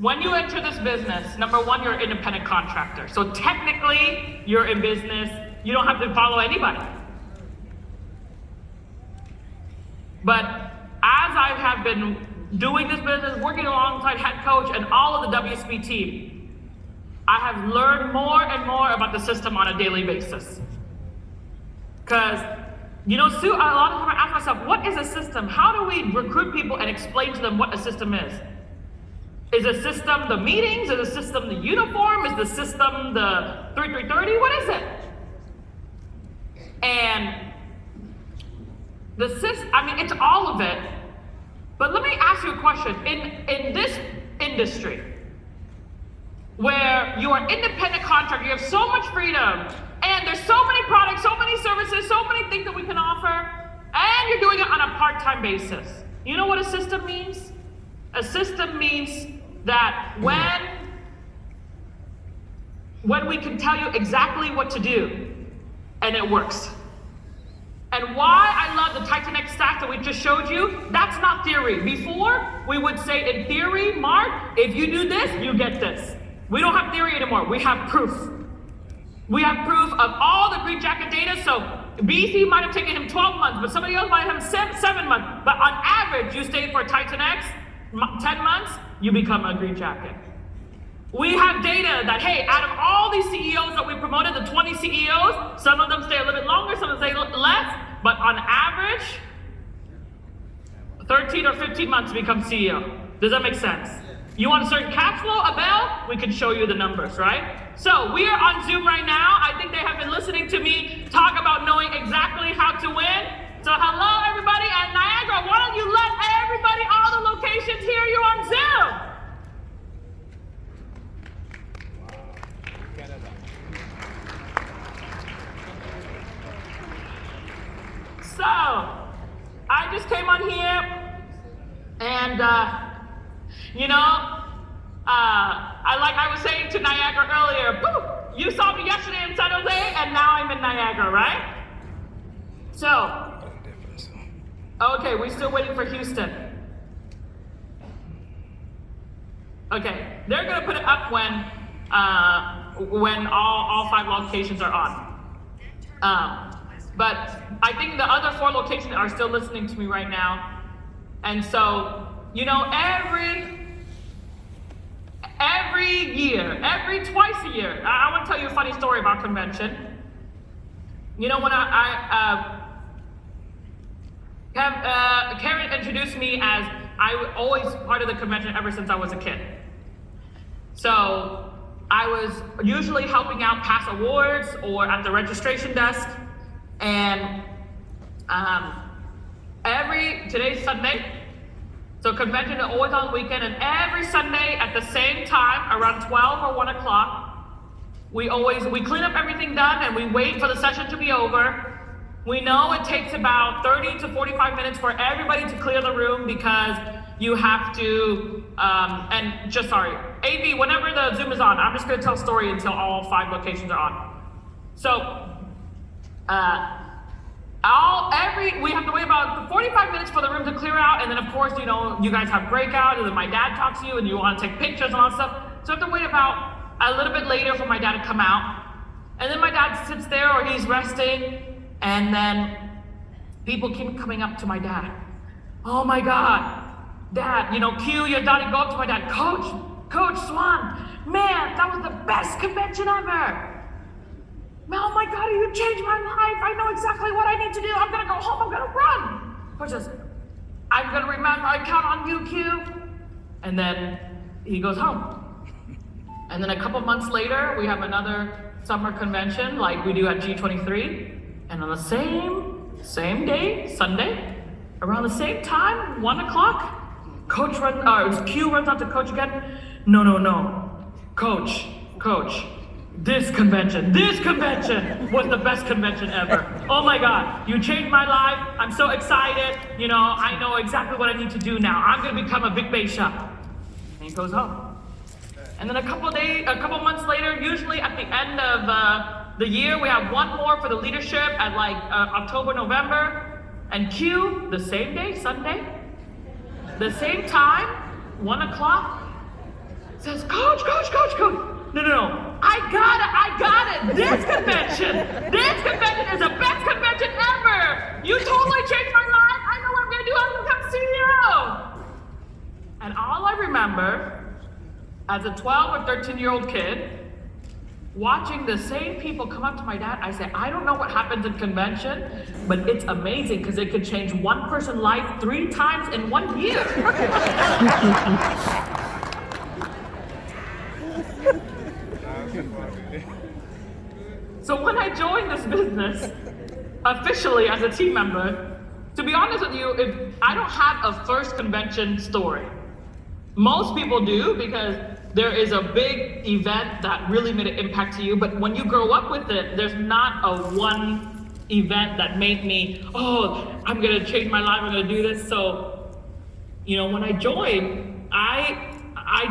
When you enter this business, number one, you're an independent contractor. So technically, you're in business. You don't have to follow anybody. But as I have been doing this business, working alongside head coach and all of the WSB team, I have learned more and more about the system on a daily basis. Because, you know, Sue, a lot of times I ask myself, what is a system? How do we recruit people and explain to them what a system is? Is a system the meetings? Is a system the uniform? Is the system the 3330? What is it? And the system, I mean, it's all of it. But let me ask you a question. In this industry, where you are independent contractor, you have so much freedom, and there's so many products, so many services, so many things that we can offer, and you're doing it on a part-time basis. You know what a system means? A system means that when we can tell you exactly what to do, and it works. And why I love the Titan X stack that we just showed you, that's not theory. Before, we would say in theory, Mark, if you do this, you get this. We don't have theory anymore, we have proof. We have proof of all the Green Jacket data, so BC might have taken him 12 months, but somebody else might have 7 months. But on average, you stay for Titan X, 10 months, you become a Green Jacket. We have data that, hey, out of all these CEOs that we promoted, the 20 CEOs, some of them stay a little bit longer, some of them stay a little less, but on average, 13 or 15 months to become CEO. Does that make sense? You want a certain cash flow, Abel? We can show you the numbers, right? So we are on Zoom right now. I think they have been listening to me talk about knowing exactly how to win. So hello, everybody at Niagara. Why don't you let everybody, all the locations hear you on Zoom? So, I just came on here, and you know, I was saying to Niagara earlier, woo, you saw me yesterday in San Jose, and now I'm in Niagara, right? So, okay, we're still waiting for Houston. Okay, they're gonna put it up when all 5 locations are on. But I think the other 4 locations are still listening to me right now. And so, you know, every year, twice a year, I want to tell you a funny story about convention. You know, when Karen introduced me as I was always part of the convention ever since I was a kid. So I was usually helping out pass awards or at the registration desk. And today's Sunday, so convention is always on the weekend, and every Sunday at the same time, around 12 or 1 o'clock, we clean up everything done and we wait for the session to be over. We know it takes about 30 to 45 minutes for everybody to clear the room because you have to, AV, whenever the Zoom is on, I'm just gonna tell a story until all 5 locations are on. So, we have to wait about 45 minutes for the room to clear out, and then of course, you know, you guys have breakout, and then my dad talks to you, and you want to take pictures and all that stuff. So I have to wait about a little bit later for my dad to come out. And then my dad sits there, or he's resting, and then people keep coming up to my dad. Oh my God, Dad, you know, cue your daddy, go up to my dad. Coach Swan, man, that was the best convention ever. Oh my God, you changed my life. I know exactly what I need to do. I'm gonna go home, I'm gonna run. Coach says, I'm gonna remember, I count on you, Q. And then he goes home. And then a couple months later, we have another summer convention like we do at G23. And on the same day, Sunday, around the same time, 1 o'clock, Q runs out to Coach again. No. Coach, this convention was the best convention ever. Oh my God, you changed my life. I'm so excited. You know, I know exactly what I need to do now. I'm gonna become a big bass shop. And he goes home. And then a couple months later, usually at the end of the year, we have one more for the leadership at like October, November. And Q, the same day, Sunday, the same time, 1 o'clock, coach. No. I got it. This convention is the best convention ever. You totally changed my life. I know what I'm gonna do. I'm gonna become CEO. And all I remember as a 12 or 13-year-old kid, watching the same people come up to my dad, I say, I don't know what happens in convention, but it's amazing because it could change one person's life 3 times in 1 year. So when I joined this business, officially as a team member, to be honest with you, I don't have a first convention story. Most people do because there is a big event that really made an impact to you, but when you grow up with it, there's not a one event that made me, I'm gonna change my life, I'm gonna do this. So, when I joined, I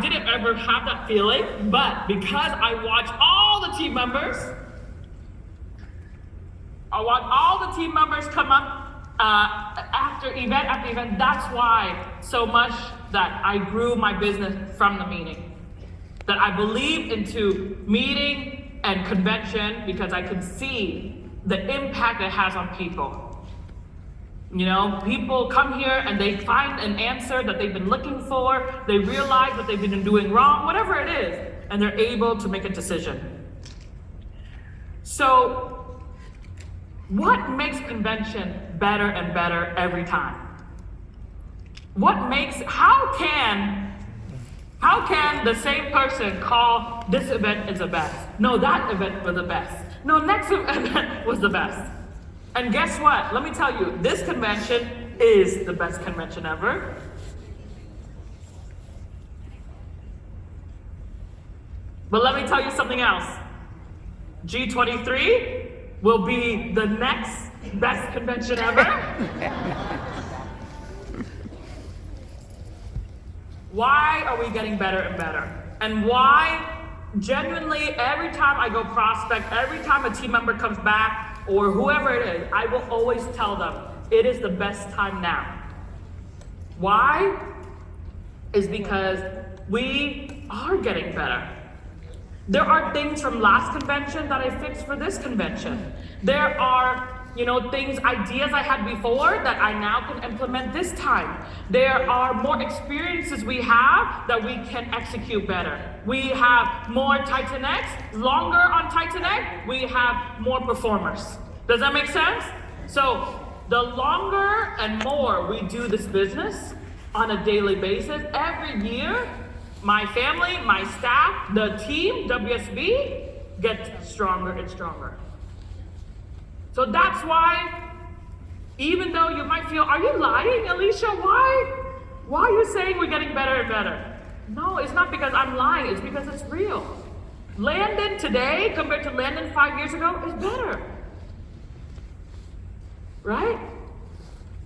didn't ever have that feeling, but because I watched all the team members come up after event, that's why so much that I grew my business from the meeting. That I believed into meeting and convention because I could see the impact it has on people. People come here and they find an answer that they've been looking for, they realize what they've been doing wrong, whatever it is, and they're able to make a decision. So, what makes convention better and better every time? How can the same person call this event is the best? No, that event was the best. No, next event was the best. And guess what? Let me tell you, this convention is the best convention ever. But let me tell you something else. G23 will be the next best convention ever. Why are we getting better and better? And why, genuinely, every time I go prospect, every time a team member comes back, or whoever it is, I will always tell them, it is the best time now. Why? Is because we are getting better. There are things from last convention that I fixed for this convention. There are things, ideas I had before that I now can implement this time. There are more experiences we have that we can execute better. We have more Titan X, longer on Titan X, we have more performers. Does that make sense? So the longer and more we do this business on a daily basis, every year, my family, my staff, the team, WSB, gets stronger and stronger. So that's why, even though you might feel, are you lying, Alicia? Why are you saying we're getting better and better? No, it's not because I'm lying, it's because it's real. Landon today compared to Landon 5 years ago is better. Right?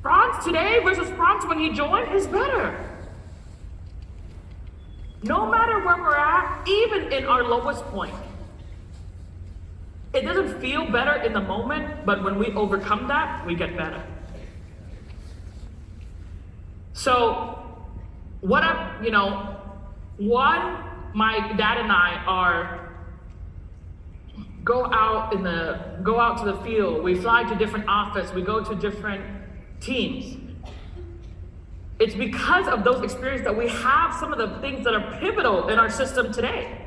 Franz today versus Franz when he joined is better. No matter where we're at, even in our lowest point, it doesn't feel better in the moment, but when we overcome that, we get better. So, my dad and I go out to the field, we fly to different offices, we go to different teams. It's because of those experiences that we have some of the things that are pivotal in our system today.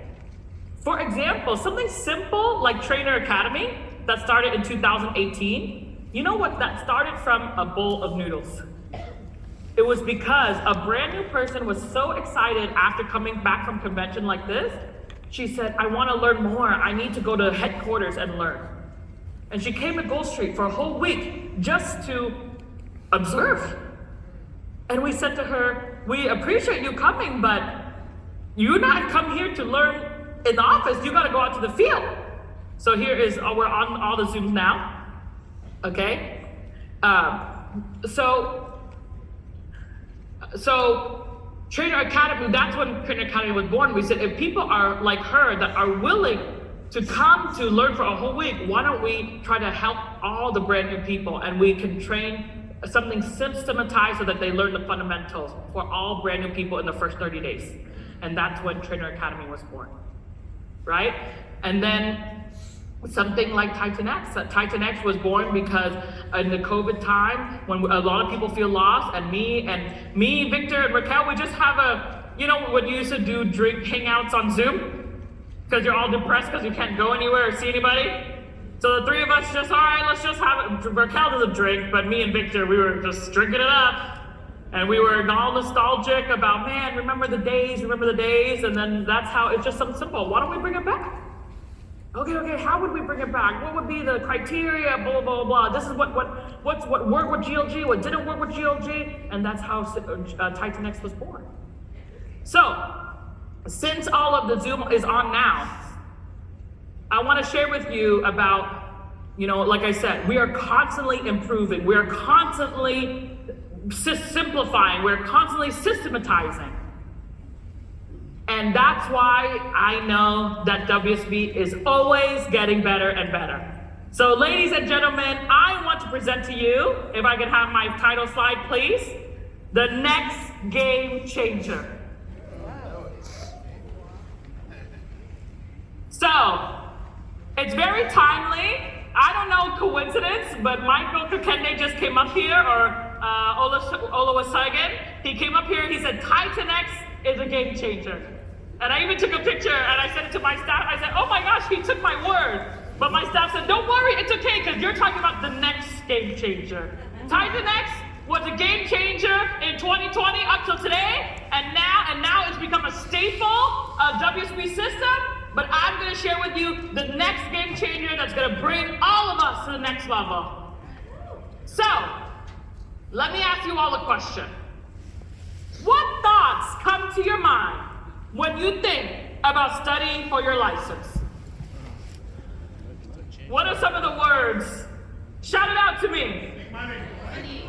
For example, something simple like Trainer Academy that started in 2018, you know what? That started from a bowl of noodles. It was because a brand new person was so excited after coming back from convention like this. She said, I want to learn more. I need to go to headquarters and learn. And she came to Gold Street for a whole week just to observe. And we said to her, we appreciate you coming, but you not come here to learn in the office, you gotta go out to the field. So here is, we're on all the Zooms now, okay? So Trainer Academy, that's when Trainer Academy was born. We said, if people are like her that are willing to come to learn for a whole week, why don't we try to help all the brand new people and we can train something systematized so that they learn the fundamentals for all brand new people in the first 30 days. and that's when Trainer Academy was born, right? And then something like Titan X. Titan X was born because in the COVID time, when a lot of people feel lost, and me, Victor, and Raquel, we just have when you used to do drink hangouts on Zoom, because you're all depressed because you can't go anywhere or see anybody. So the three of us just, all right, let's just have it. Raquel doesn't drink, but me and Victor, we were just drinking it up. And we were all nostalgic about, man, remember the days. And then that's how, it's just something simple. Why don't we bring it back? Okay, how would we bring it back? What would be the criteria, blah, blah, blah. This is what worked with GLG, what didn't work with GLG, and that's how Titan X was born. So, since all of the Zoom is on now, I want to share with you about, like I said, we are constantly improving. We are constantly simplifying. We're constantly systematizing. And that's why I know that WSB is always getting better and better. So ladies and gentlemen, I want to present to you, if I could have my title slide, please, the next game changer. So, it's very timely. I don't know coincidence, but Michael Kakende just came up here, or Oluwasegun. He came up here and he said, Titan X is a game changer. And I even took a picture and I sent it to my staff. I said, oh my gosh, he took my word. But my staff said, don't worry, it's okay, because you're talking about the next game changer. Titan X was a game changer in 2020 up till today, and now it's become a staple of WSB system. But I'm going to share with you the next game changer that's going to bring all of us to the next level. So, let me ask you all a question. What thoughts come to your mind when you think about studying for your license? What are some of the words? Shout it out to me.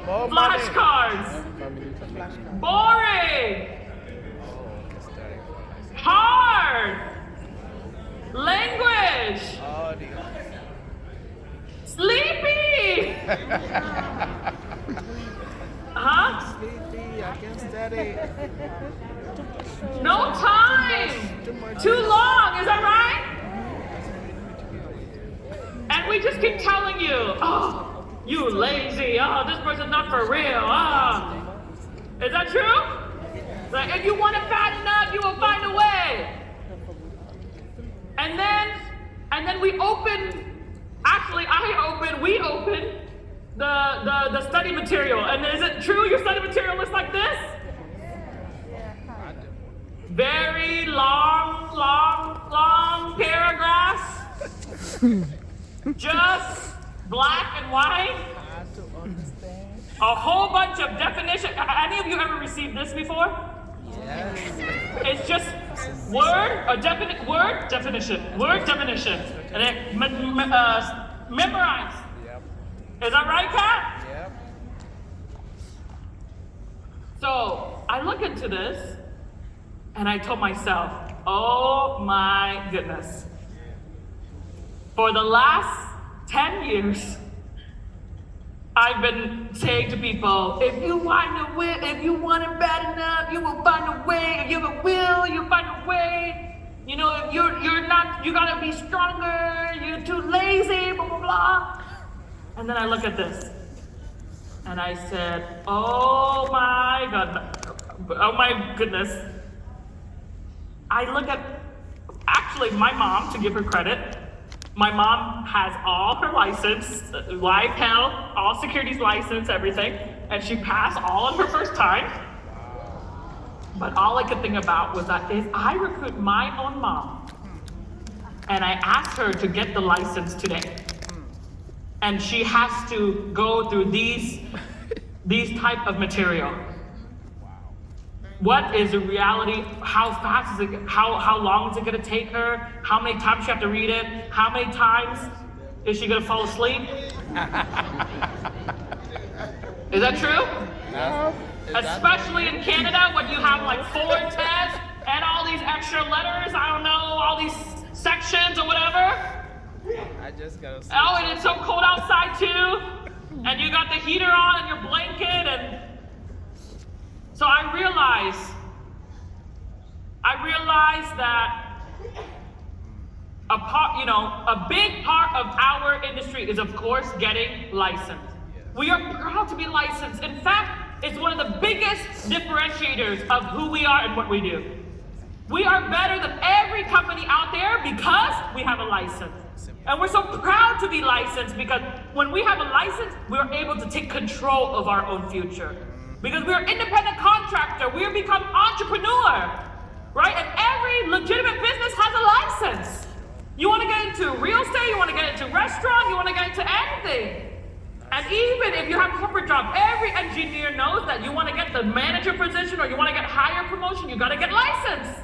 Flashcards. Boring. Hard. Language. Sleepy. Huh? Sleepy, I can't study. No time. Too long, is that right? And we just keep telling you, oh, you lazy. Oh, this person's not for real. Oh. Is that true? Like, if you want it bad enough, you will find a way. And then we open, we open the study material. And is it true your study material looks like this? Very long paragraphs. Just black and white. A whole bunch of definition. Any of you ever received this before? Yes. It's just word, definition, and then memorize. Yep. Is that right, Kat? Yep. So I look into this, and I told myself, oh my goodness. For the last 10 years, I've been saying to people, if you want it bad enough, you will find a way. If you have a will, you'll find a way. You know, if you're not, you gotta be stronger, you're too lazy, blah, blah, blah. And then I look at this, and I said, oh my goodness. I look at, actually my mom, to give her credit, my mom has all her license, live health, all securities license, everything, and she passed all on her first time. But all I could think about was that if I recruit my own mom, and I asked her to get the license today, and she has to go through these type of material, what is the reality? How fast is it? How long is it going to take her? How many times she have to read it? How many times is she going to fall asleep? Is that true? No. Especially in Canada, when you have like 4 tests and all these extra letters. I don't know, all these sections or whatever. I just gotta sleep. Oh, and it's so cold outside too. And you got the heater on and your blanket, and so I realized I realized that a big part of our industry is, of course, getting licensed. We are proud to be licensed. In fact, it's one of the biggest differentiators of who we are and what we do. We are better than every company out there because we have a license. And we're so proud to be licensed because when we have a license, we're able to take control of our own future. Because we're independent contractor, we're become entrepreneur, right? And every legitimate business has a license. You want to get into real estate, you want to get into restaurant, you want to get into anything. And even if you have a corporate job, every engineer knows that you want to get the manager position or you want to get higher promotion, you got to get licensed.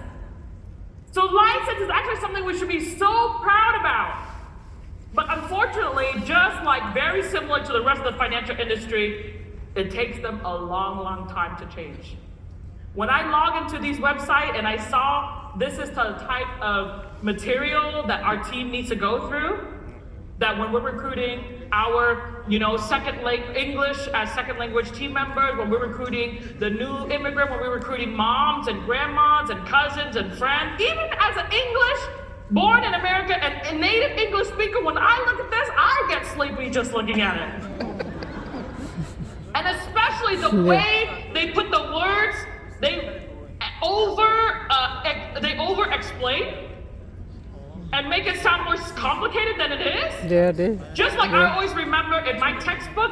So license is actually something we should be so proud about. But unfortunately, just like very similar to the rest of the financial industry, it takes them a long, long time to change. When I log into these websites and I saw this is the type of material that our team needs to go through, that when we're recruiting our, English as second language team members, when we're recruiting the new immigrant, when we're recruiting moms and grandmas and cousins and friends, even as an English born in America and a native English speaker, when I look at this, I get sleepy just looking at it. And especially the way they put the words, they over explain and make it sound more complicated than it is. Yeah, it is. Just like I always remember in my textbook,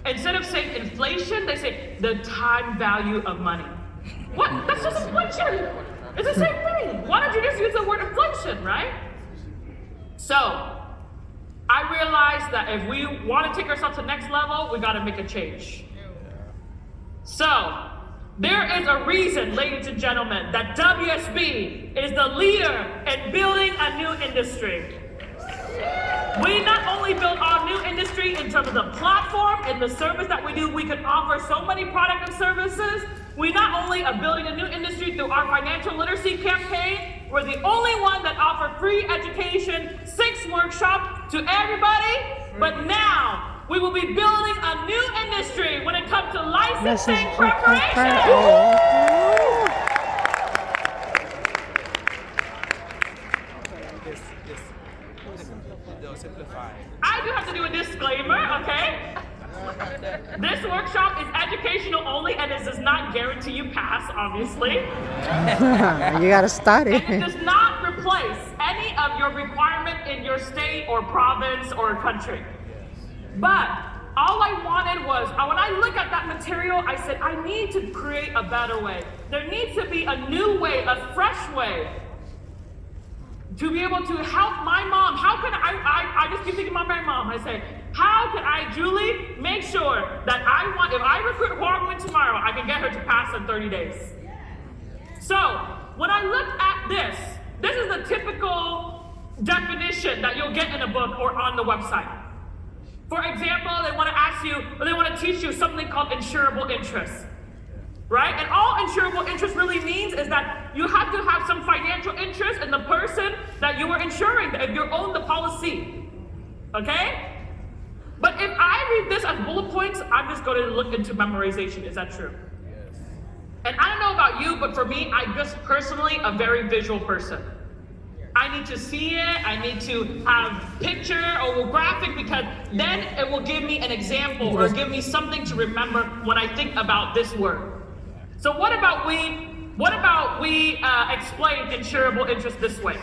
instead of saying inflation, they say the time value of money. What? That's just inflation. It's the same thing. Why don't you just use the word inflation, right? So, I realized that if we want to take ourselves to the next level, we got to make a change. So, there is a reason, ladies and gentlemen, that WSB is the leader in building a new industry. We not only build our new industry in terms of the platform and the service that we do, we can offer so many products and services. We not only are building a new industry through our financial literacy campaign, we're the only one that offer free education, 6 workshops to everybody, but now we will be building a new industry when it comes to licensing preparation. Simplify. I do have to do a disclaimer, okay? This workshop is educational only and it does not guarantee you pass, obviously. You gotta start it. And it does not replace any of your requirement in your state or province or country. But all I wanted was, when I look at that material, I said, I need to create a better way. There needs to be a new way, a fresh way to be able to help my mom. How can I just keep thinking about my mom. I say, how can I, Julie, make sure that if I recruit Huang Wen tomorrow, I can get her to pass in 30 days. So, when I look at this is the typical definition that you'll get in a book or on the website. For example, they want to teach you something called insurable interest. Right? And all insurable interest really means is that you have to have some financial interest in the person that you are insuring, if you own the policy. Okay? But if I read this as bullet points, I'm just going to look into memorization. Is that true? Yes. And I don't know about you, but for me, I'm just personally a very visual person. I need to see it, I need to have picture or graphic because then it will give me an example or give me something to remember when I think about this word. So what about we explain insurable interest this way?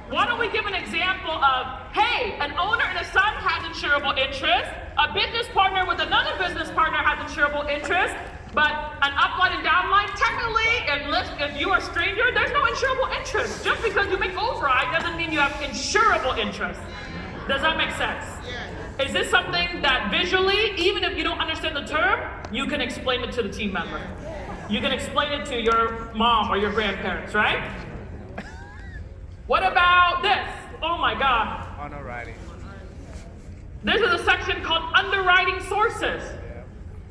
Why don't we give an example of, hey, an owner and a son has insurable interest, a business partner with another business partner has insurable interest, but an upline and downline, technically, if you are a stranger, there's no insurable interest. Just because you make override doesn't mean you have insurable interest. Does that make sense? Is this something that visually, even if you don't understand the term, you can explain it to the team member? You can explain it to your mom or your grandparents, right? What about this? Oh my God. Underwriting. This is a section called underwriting sources.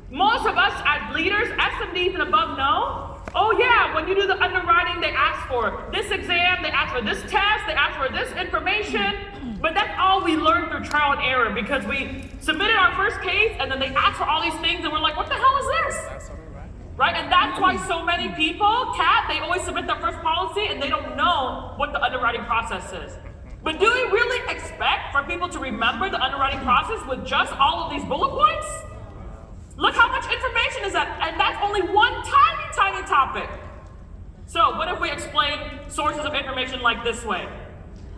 Most of us as leaders, SMDs and above know, oh yeah, when you do the underwriting, they ask for this exam, they ask for this test, they ask for this information, but that's all we learned through trial and error because we submitted our first case and then they asked for all these things and we're like, what the hell is this? That's underwriting. right? And that's why so many people, Kat, they always submit their first policy and they don't know what the underwriting process is. But do we really expect for people to remember the underwriting process with just all of these bullet points? Look how much information is that, and that's only one tiny, tiny topic. So what if we explain sources of information like this way?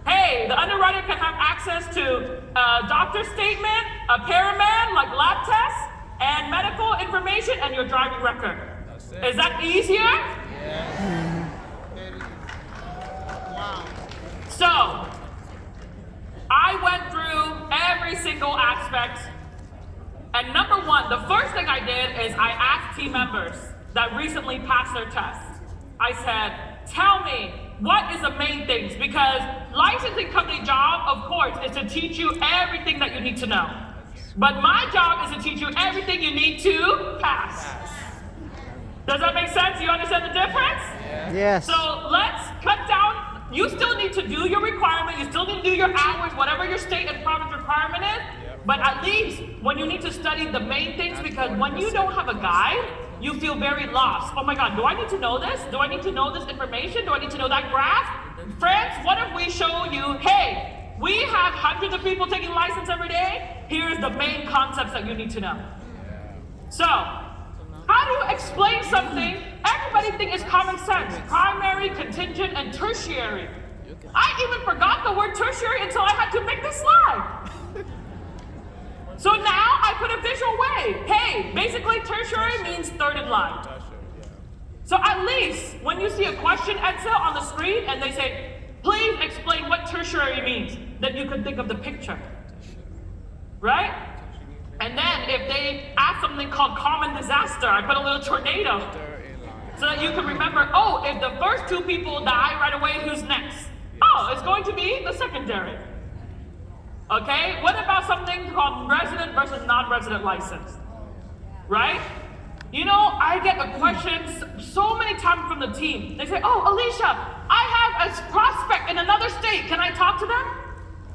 Hey, the underwriter can have access to a doctor's statement, a paramed, like lab tests, and medical information and your driving record. Is that easier? Yeah. Wow. So, I went through every single aspect, and number one, the first thing I did is I asked team members that recently passed their test. I said, tell me, what is the main things? Because licensing company job, of course, is to teach you everything that you need to know. But my job is to teach you everything you need to pass. Does that make sense? You understand the difference? Yes. So let's cut down. You still need to do your requirement. You still need to do your hours, whatever your state and province requirement is. But at least when you need to study the main things, because when you don't have a guide, you feel very lost. Oh my God, do I need to know this? Do I need to know this information? Do I need to know that graph? Friends, what if we show you, hey, we have hundreds of people taking license every day. Here's the main concepts that you need to know. So, how do you explain something everybody thinks is common sense? Primary, contingent, and tertiary. I even forgot the word tertiary until I had to make this slide. So now I put a visual way. Hey, basically tertiary means third in line. So at least when you see a question answer on the screen and they say, please explain what tertiary means, then you can think of the picture, right? And then if they ask something called common disaster, I put a little tornado so that you can remember, oh, if the first two people die right away, who's next? Oh, it's going to be the secondary. Okay, what about something called resident versus non-resident license? Right? You know, I get a question so many times from the team. They say, oh, Alicia, I have a prospect in another state. Can I talk to them?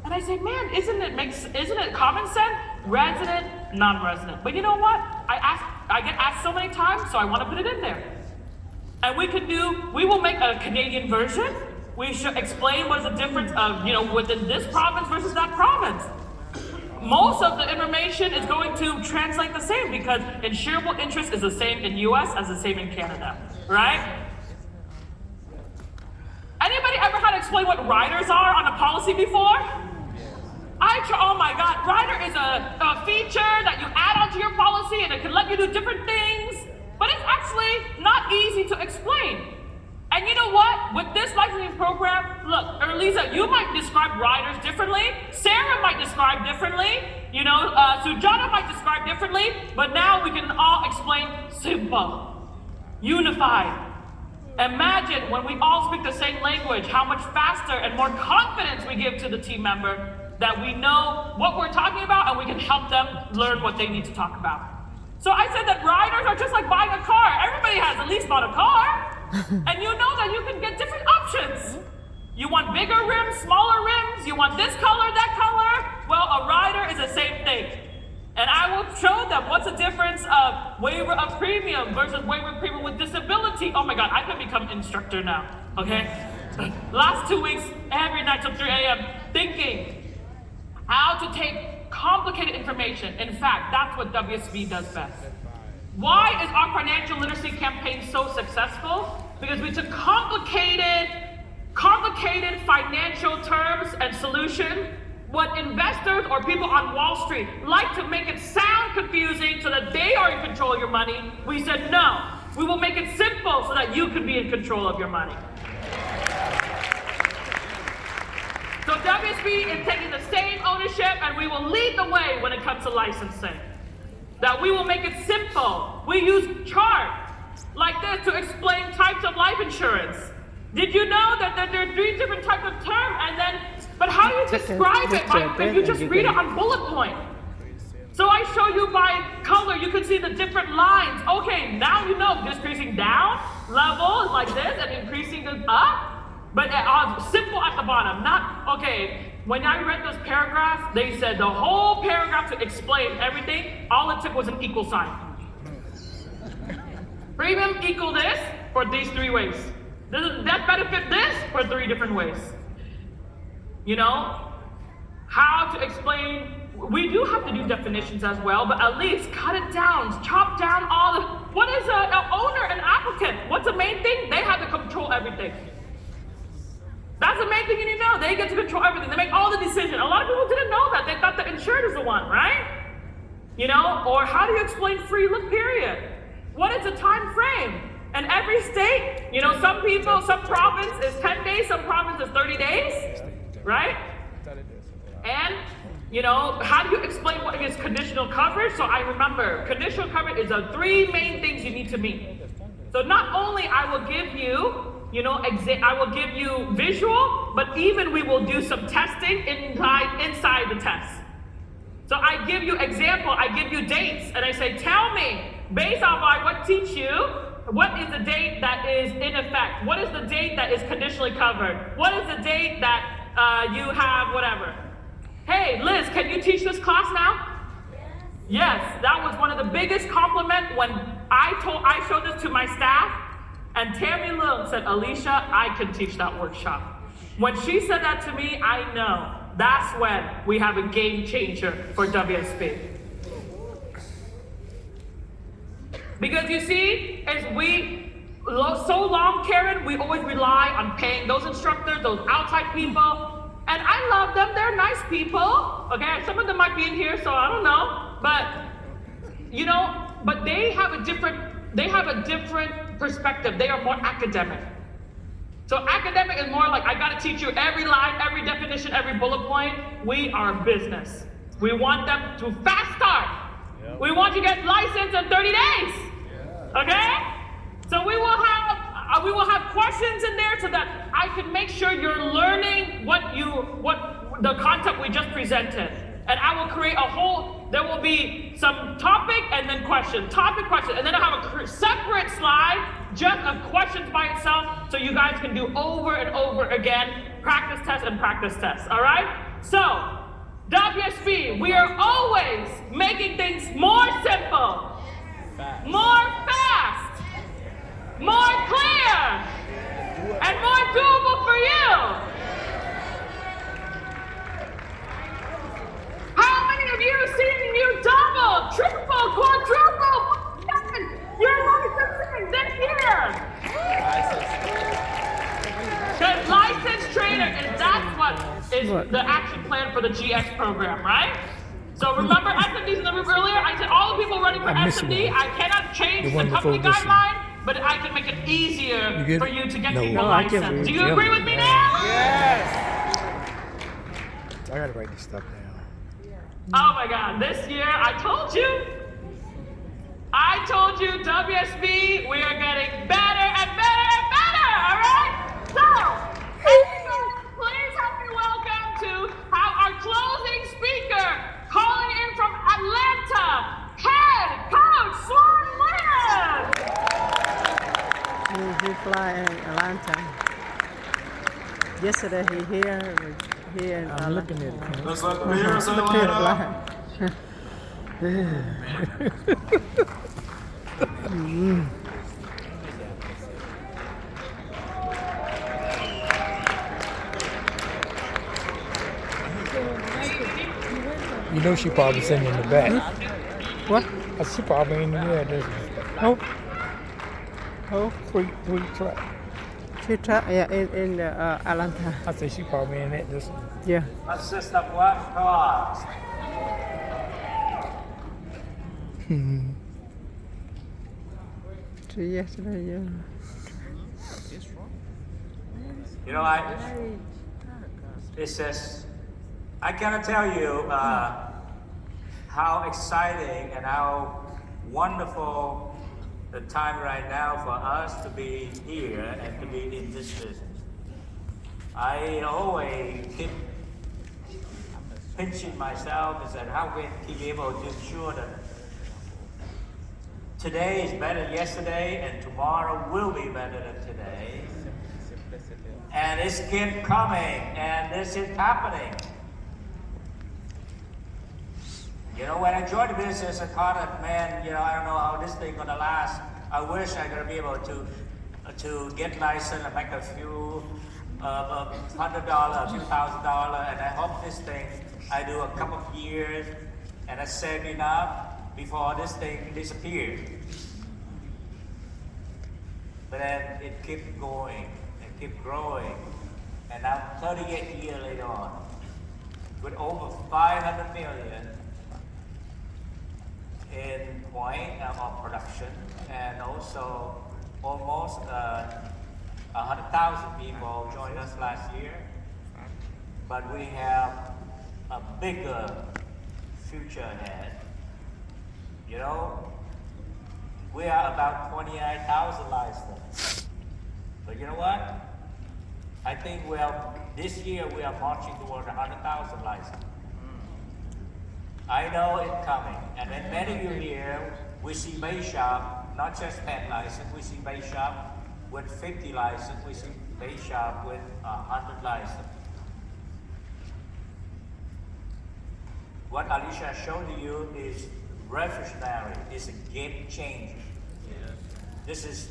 And I say, man, isn't it common sense? Resident, non-resident. But you know what? I get asked so many times, so I want to put it in there. And we will make a Canadian version. We should explain what is the difference of, within this province versus that province. Most of the information is going to translate the same because insurable interest is the same in US as the same in Canada, right? Anybody ever had to explain what riders are on a policy before? Oh my God, rider is a feature that you add onto your policy and it can let you do different things, but it's actually not easy to explain. And you know what? With this licensing program, look, Elisa, you might describe riders differently. Sarah might describe differently. Sujata might describe differently. But now we can all explain simple, unified. Imagine when we all speak the same language, how much faster and more confidence we give to the team member that we know what we're talking about and we can help them learn what they need to talk about. So I said that riders are just like buying a car. Everybody has at least bought a car. And you know that you can get different options. You want bigger rims, smaller rims, you want this color, that color. Well, a rider is the same thing. And I will show them what's the difference of waiver of premium versus waiver of premium with disability. Oh my God, I could become instructor now, okay? Last 2 weeks, every night till 3 a.m., thinking how to take complicated information. In fact, that's what WSB does best. Why is our financial literacy campaign so successful? Because we took complicated financial terms and solutions, what investors or people on Wall Street like to make it sound confusing so that they are in control of your money. We said, no, we will make it simple so that you can be in control of your money. So WSB is taking the same ownership and we will lead the way when it comes to licensing. That we will make it simple. We use charts like this to explain types of life insurance. Did you know that there are 3 different types of terms but how do you describe it? If you just read it on bullet point. So I show you by color, you can see the different lines. Okay, now you know decreasing down, level like this, and increasing up. But simple at the bottom, not, okay. When I read this paragraph, they said the whole paragraph to explain everything, all it took was an equal sign. Premium equal this for these 3 ways. That benefit this for 3 different ways. You know, how to explain. We do have to do definitions as well, but at least cut it down, chop down all the. What is an owner and applicant? What's the main thing? They have to control everything. That's the main thing you need to know. They get to control everything. They make all the decisions. A lot of people didn't know that. They thought the insured is the one, right? You know, or how do you explain free look period? What is the time frame? And every state, you know, some people, some province is 10 days, some province is 30 days, right? And, you know, how do you explain what is conditional coverage? So I remember, conditional coverage is the 3 main things you need to meet. So not only I will give you, you know, I will give you visual, but even we will do some testing inside the test. So I give you example, I give you dates, and I say, tell me, based on what teach you, what is the date that is in effect? What is the date that is conditionally covered? What is the date that you have whatever? Hey, Liz, can you teach this class now? Yes, that was one of the biggest compliments when I showed this to my staff, and Tammy Lung said, Alicia, I can teach that workshop. When she said that to me, I know that's when we have a game changer for WSP. Because you see, as so long, Karen, we always rely on paying those instructors, those outside people, and I love them, they're nice people, okay? Some of them might be in here, so I don't know, but, you know, but they have a different perspective. They are more academic. So academic is more like, I gotta teach you every line, every definition, every bullet point. We are business. We want them to fast start. Yep. We want you to get licensed in 30 days. Okay? So we will have questions in there so that I can make sure you're learning what the concept we just presented. And I will create there will be some topic and then question, topic, question, and then I have a separate slide just of questions by itself so you guys can do over and over again, practice test and practice test, all right? So, WSP, we are always making things more simple. More fast, more clear, and more doable for you. How many of you have seen you double, triple, quadruple, your licensing this year? Because licensed trainer, and that's what is the action plan for the GX program, right? So remember SMDs in the room earlier? I said all the people running for SMD, I cannot change the company guideline, but I can make it easier for you to get people licensed. Do you agree with me now? Yes! I gotta write this stuff down. Oh my God, this year, I told you, WSB, we are getting better and better and better, all right? So, please help me welcome to our closing speaker, calling in from Atlanta, head coach Swan Lynn. He fly in Atlanta. Yesterday he here in I'm looking at it. Let's let the beers line up. You know she probably sitting in the back. What? She probably in the air. Oh, free truck. She in Atlanta. I said she probably in that this one. Yeah. Assistant what cost? So yesterday, yeah. You know, I cannot tell you how exciting and how wonderful the time right now for us to be here and to be in this business. I always keep pinching myself and said, how can we keep able to ensure that today is better than yesterday and tomorrow will be better than today. And it's keep coming and this is happening. You know, when I joined the business, I thought that, man, you know, I don't know how this thing gonna last I wish I could be able to get licensed and make a few $100, a few $1,000, and I hope this thing I do a couple of years and I save enough before this thing disappears. But then it kept going and kept growing, and now 38 years later on, with over 500 million in point of production, and also almost 100,000 people joined us last year. But we have a bigger future ahead. You know, we are about 29,000 licensed. But you know what? I think this year we are marching toward 100,000 licensed. I know it's coming. And then many of you here, we see base shop, not just 10 license, we see base shop with 50 license, we see base shop with 100 license. What Alicia showed you is revolutionary. It's a game changer. This is.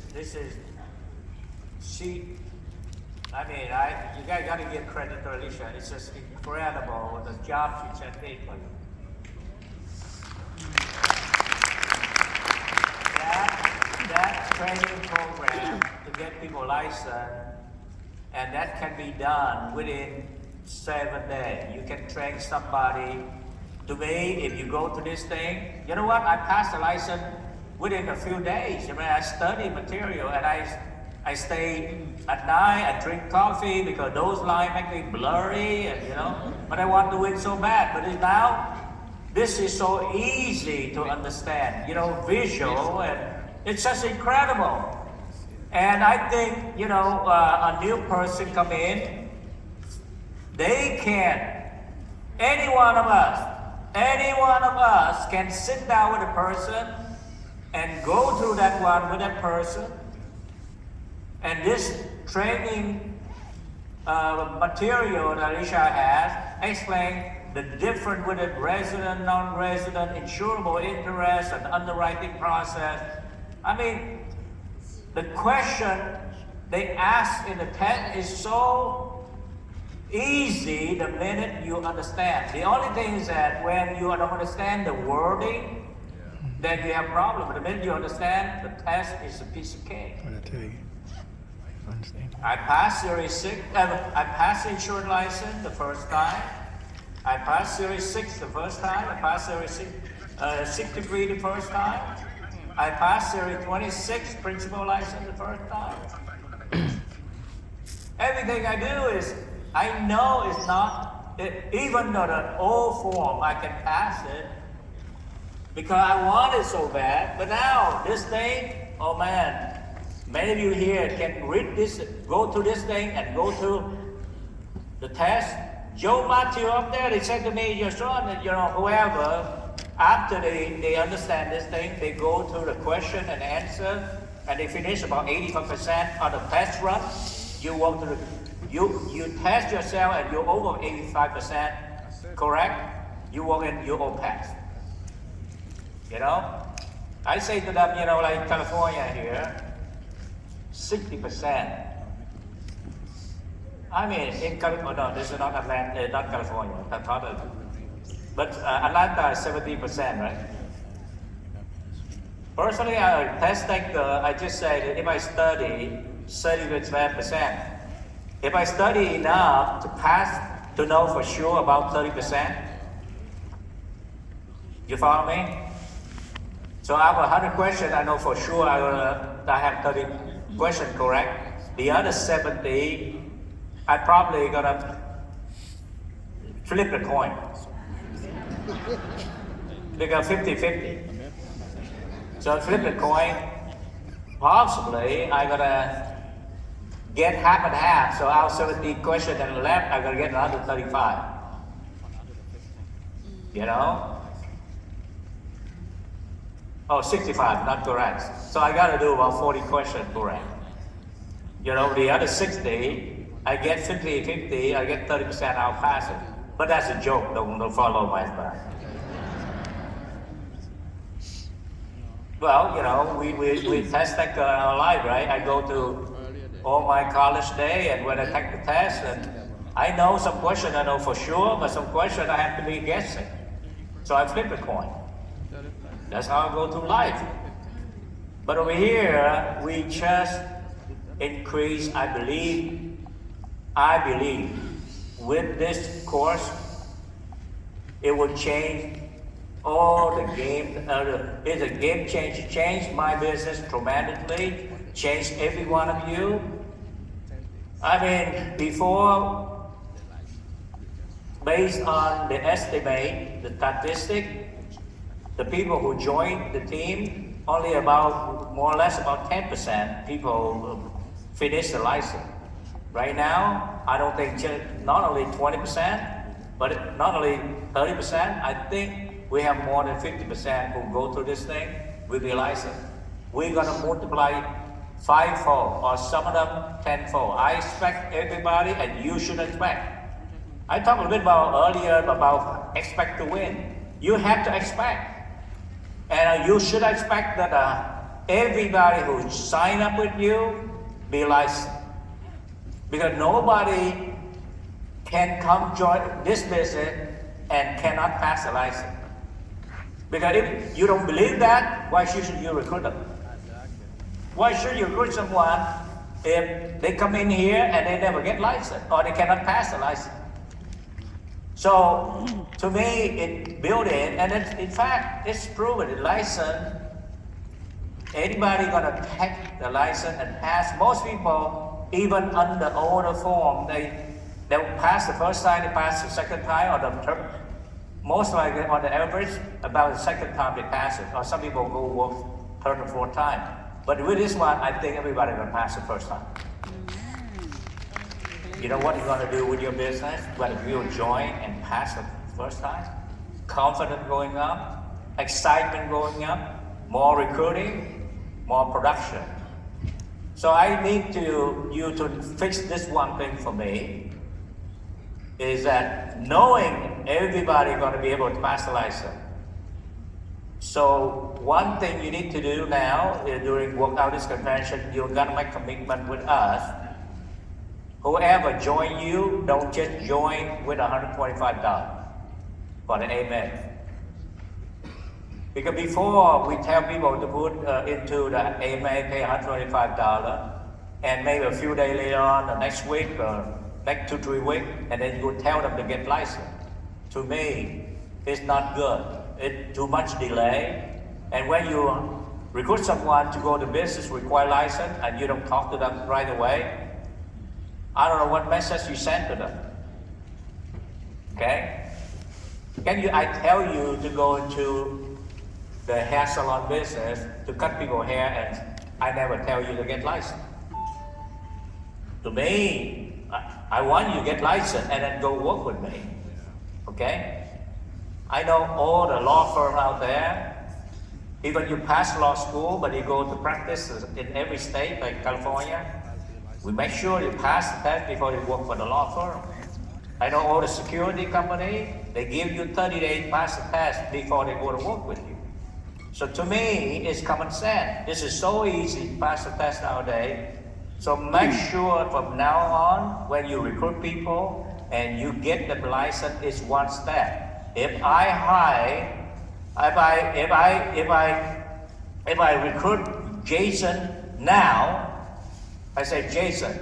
She. I mean, you guys got to give credit to Alicia. It's just incredible the job she just did for you. That training program to get people licensed, and that can be done within 7 days. You can train somebody. To me, if you go to this thing, you know what? I passed the license within a few days. I mean, I study material and I stay at night, I drink coffee because those lines make me blurry, and you know, but I want to do it so bad. But now, this is so easy to understand, you know, visual, and it's just incredible. And I think, you know, a new person come in, they can, any one of us can sit down with a person and go through that one with that person. And this training material that Alicia has explain the difference with the resident, non-resident, insurable interest, and underwriting process. I mean, the question they ask in the test is so easy the minute you understand. The only thing is that when you don't understand the wording, then you have problem. But the minute you understand, the test is a piece of cake. What I tell you. Understand. I passed Series 6, I passed the insurance license the first time. I passed Series 6 the first time. I passed Series 6 degree the first time. I passed Series 26 principal license the first time. Everything I do is, I know it's not, even though the old form, I can pass it because I want it so bad. But now, this thing, oh man, many of you here can read this, go to this thing and go to the test. Joe Matthew up there, they said to me, your son, you know, whoever, after they understand this thing, they go to the question and answer, and they finish about 85% of the test run. You walk to the, you test yourself and you're over 85% correct, you walk in, you all pass. You know? I say to them, you know, like California here, 60%. I mean, in California, no, this is not Atlanta, not California, but Atlanta is 70%, right? Personally, I test like I just say that if I study 30%, if I study enough to pass, to know for sure about 30%, you follow me? So out of 100 questions, I know for sure I have 30 questions correct. The other 70, I probably gonna flip the coin. Because 50-50. So flip the coin, possibly I gotta get half and half. So out of 70 questions and left, I gotta get another 35. You know? Oh, 65, not correct. So I gotta do about 40 questions correct. You know, the other 60, I get 50-50, I get 30%, I'll pass it. But that's a joke, don't follow my advice. Well, you know, we test like our life, right? I go to all my college day, and when I take the test, and I know some question I know for sure, but some question I have to be guessing. So I flip a coin. That's how I go through life. But over here, we just increase, I believe, with this course, it will change all the game. It's a game changer. Changed my business dramatically. Changed every one of you. I mean, before, based on the estimate, the statistic, the people who joined the team, only about, more or less about 10% people finish the license. Right now, I don't think not only 20%, but not only 30%, I think we have more than 50% who go through this thing with the license. We're gonna multiply 5-fold, or some of them 10-fold. I expect everybody, and you should expect. I talked a little bit earlier about expect to win. You have to expect. And you should expect that everybody who sign up with you be licensed. Because nobody can come join this business and cannot pass a license. Because if you don't believe that, why should you recruit them? Why should you recruit someone if they come in here and they never get licensed or they cannot pass the license? So to me, it built in, and in fact, it's proven. The license, anybody gonna take the license and pass. Most people, even under older form, they will pass the first time, they pass the second time, or the third. Most likely, on the average, about the second time they pass it, or some people go work third or fourth time. But with this one, I think everybody gonna pass the first time. You know what you're gonna do with your business when you join and pass the first time? Confidence going up, excitement going up, more recruiting, more production. So I need you to fix this one thing for me, is that knowing everybody gonna be able to pass the license. So one thing you need to do now during workout this convention, you're gonna make commitment with us. Whoever join you, don't just join with $125 for the amen. Because before we tell people to put into the amen, pay $125, and maybe a few days later on, the next week or next 2-3 weeks, and then you tell them to get licensed. To me, it's not good. It's too much delay. And when you recruit someone to go to business require license and you don't talk to them right away, I don't know what message you send to them. Okay? I tell you to go into the hair salon business to cut people's hair, and I never tell you to get licensed. To me, I want you to get licensed and then go work with me. Okay? I know all the law firms out there. Even you pass law school, but you go to practice in every state, like California. We make sure you pass the test before you work for the law firm. I know all the security company, they give you 30 days to pass the test before they go to work with you. So to me, it's common sense. This is so easy to pass the test nowadays. So make sure from now on, when you recruit people and you get the license, it's one step. If I recruit Jason now, I say, Jason,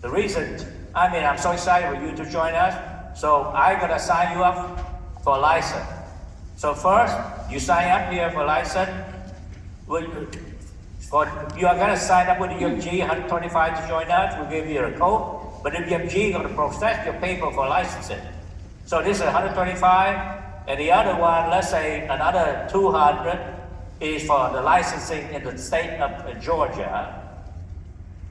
the reason, I'm so excited for you to join us, so I'm gonna sign you up for a license. So first, you sign up here for a license. You are gonna sign up with UMG, $125 to join us, we'll give you a code, but if UMG is gonna process your paper for licensing. So this is $125, and the other one, let's say another $200 is for the licensing in the state of Georgia.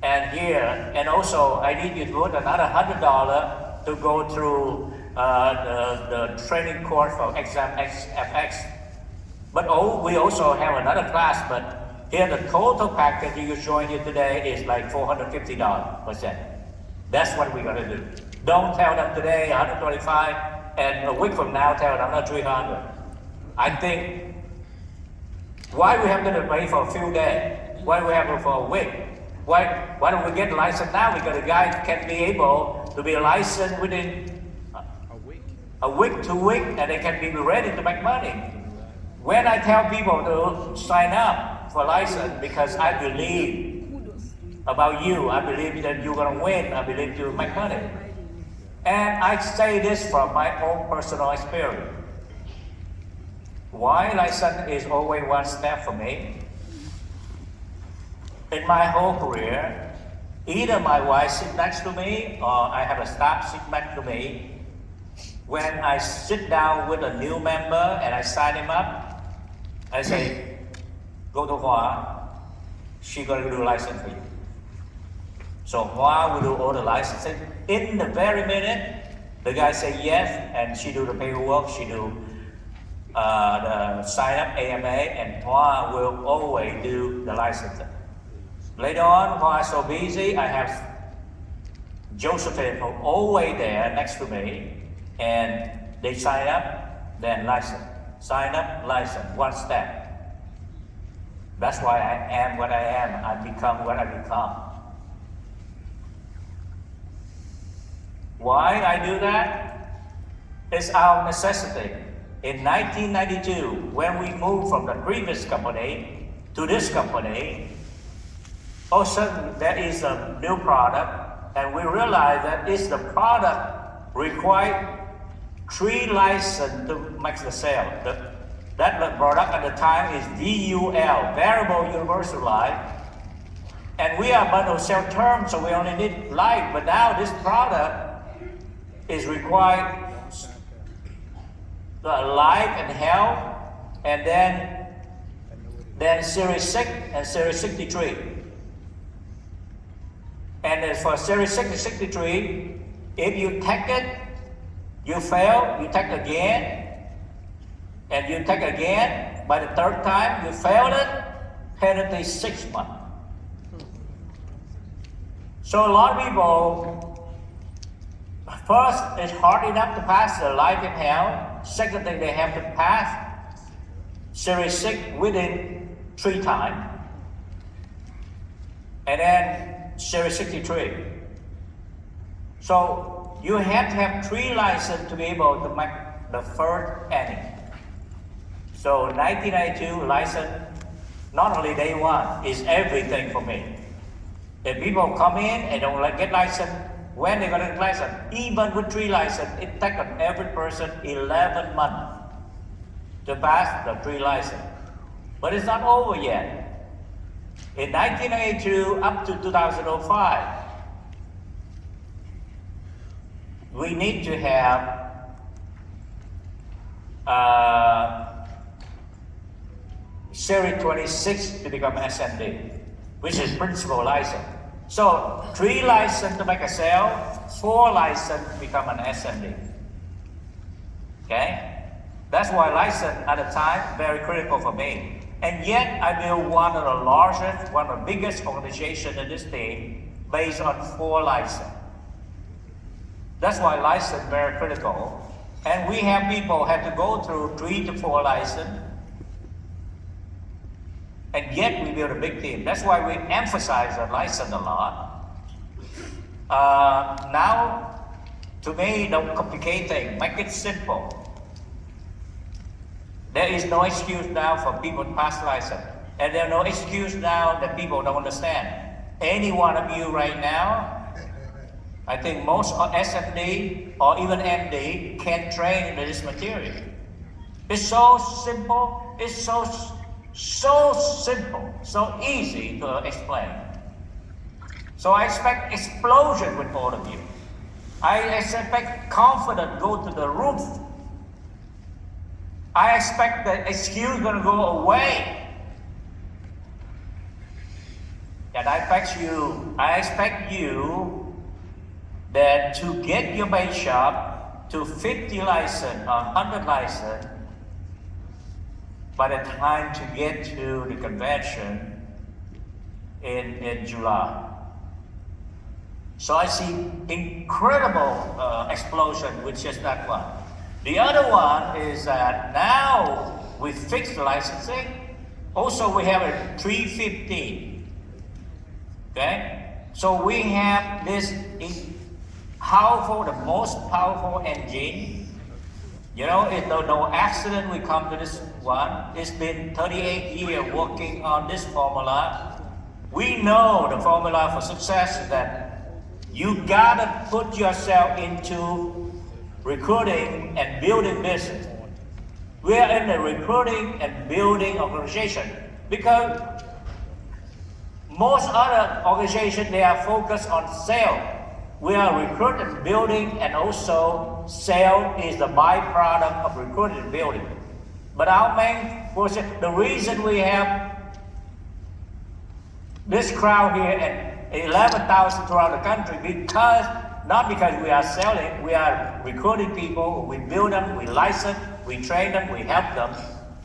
And here, and also I need you to put another $100 to go through the training course for exam XFX. But we also have another class, but here the total package you join here today is like $450%. That's what we're gonna do. Don't tell them today $125, and a week from now tell them another $300. I think Why we have to wait for a few days? Why we have it for a week? Why don't we get licensed now? Because the guy can be able to be licensed within a week, 2 weeks, and they can be ready to make money. When I tell people to sign up for license, because I believe about you, I believe that you're gonna win, I believe you make money. And I say this from my own personal experience. Why license is always one step for me? In my whole career, either my wife sits next to me or I have a staff sit next to me. When I sit down with a new member and I sign him up, I say, go to Hoa, she's gonna do license for you. So Hoa will do all the licensing. In the very minute, the guy say yes, and she do the paperwork, she do the sign up AMA, and Hoa will always do the licensing. Later on, Hoa is so busy, I have Josephine who always there next to me, and they sign up, then license. Sign up, license, one step. That's why I am what I am. I become what I become. Why I do that? It's our necessity. In 1992, when we moved from the previous company to this company, all of a sudden there is a new product, and we realize that it's the product required 3 licenses to make the sale. That product at the time is VUL, Variable Universal Life. And we are about to sell term, so we only need life. But now this product is required life and health, and then Series 6 and Series 63. And as for Series 6 and 63, if you take it, you fail, you take again, and you take again. By the 3rd time you failed it, penalty 6 months. So a lot of people, first, it's hard enough to pass the life and health. Second thing, they have to pass Series 6 within 3 times. And then Series 63. So you have to have 3 licenses to be able to make the first inning. So 1992 license, not only day one, is everything for me. If people come in and don't get license, when they're going to get license, even with 3 licenses, it takes every person 11 months to pass the 3 licenses. But it's not over yet. In 1982 up to 2005, we need to have Series 26 to become SMD, which is principal license. So 3 licenses to make a sale, 4 licenses to become an SMD. Okay? That's why license at the time very critical for me. And yet I built one of the largest, one of the biggest organizations in this team based on 4 licenses. That's why license is very critical. And we have people have to go through 3 to 4 licenses. And yet we build a big team. That's why we emphasize the license a lot. Now, to me, don't complicate things. Make it simple. There is no excuse now for people to pass license. And there are no excuse now that people don't understand. Any one of you right now, I think most SFD or even MD can train in this material. It's so simple. It's so simple, so easy to explain. So I expect explosion with all of you. I expect confidence go to the roof. I expect the excuse gonna go away. And I expect you that to get your base shop to 50 license or 100 license by the time to get to the convention in July. So I see incredible explosion with just that one. The other one is that now we fix the licensing, Also, we have a 350. Okay? So we have this powerful, the most powerful engine. You know, if no accident, we come to this one. It's been 38 years working on this formula. We know the formula for success is that you gotta put yourself into recruiting and building business. We are in the recruiting and building organization because most other organizations, they are focused on sale. We are recruiting, building, and also sale is the byproduct of recruiting and building. But our main portion, the reason we have this crowd here and 11,000 throughout the country, because not because we are selling, we are recruiting people, we build them, we license, we train them, we help them.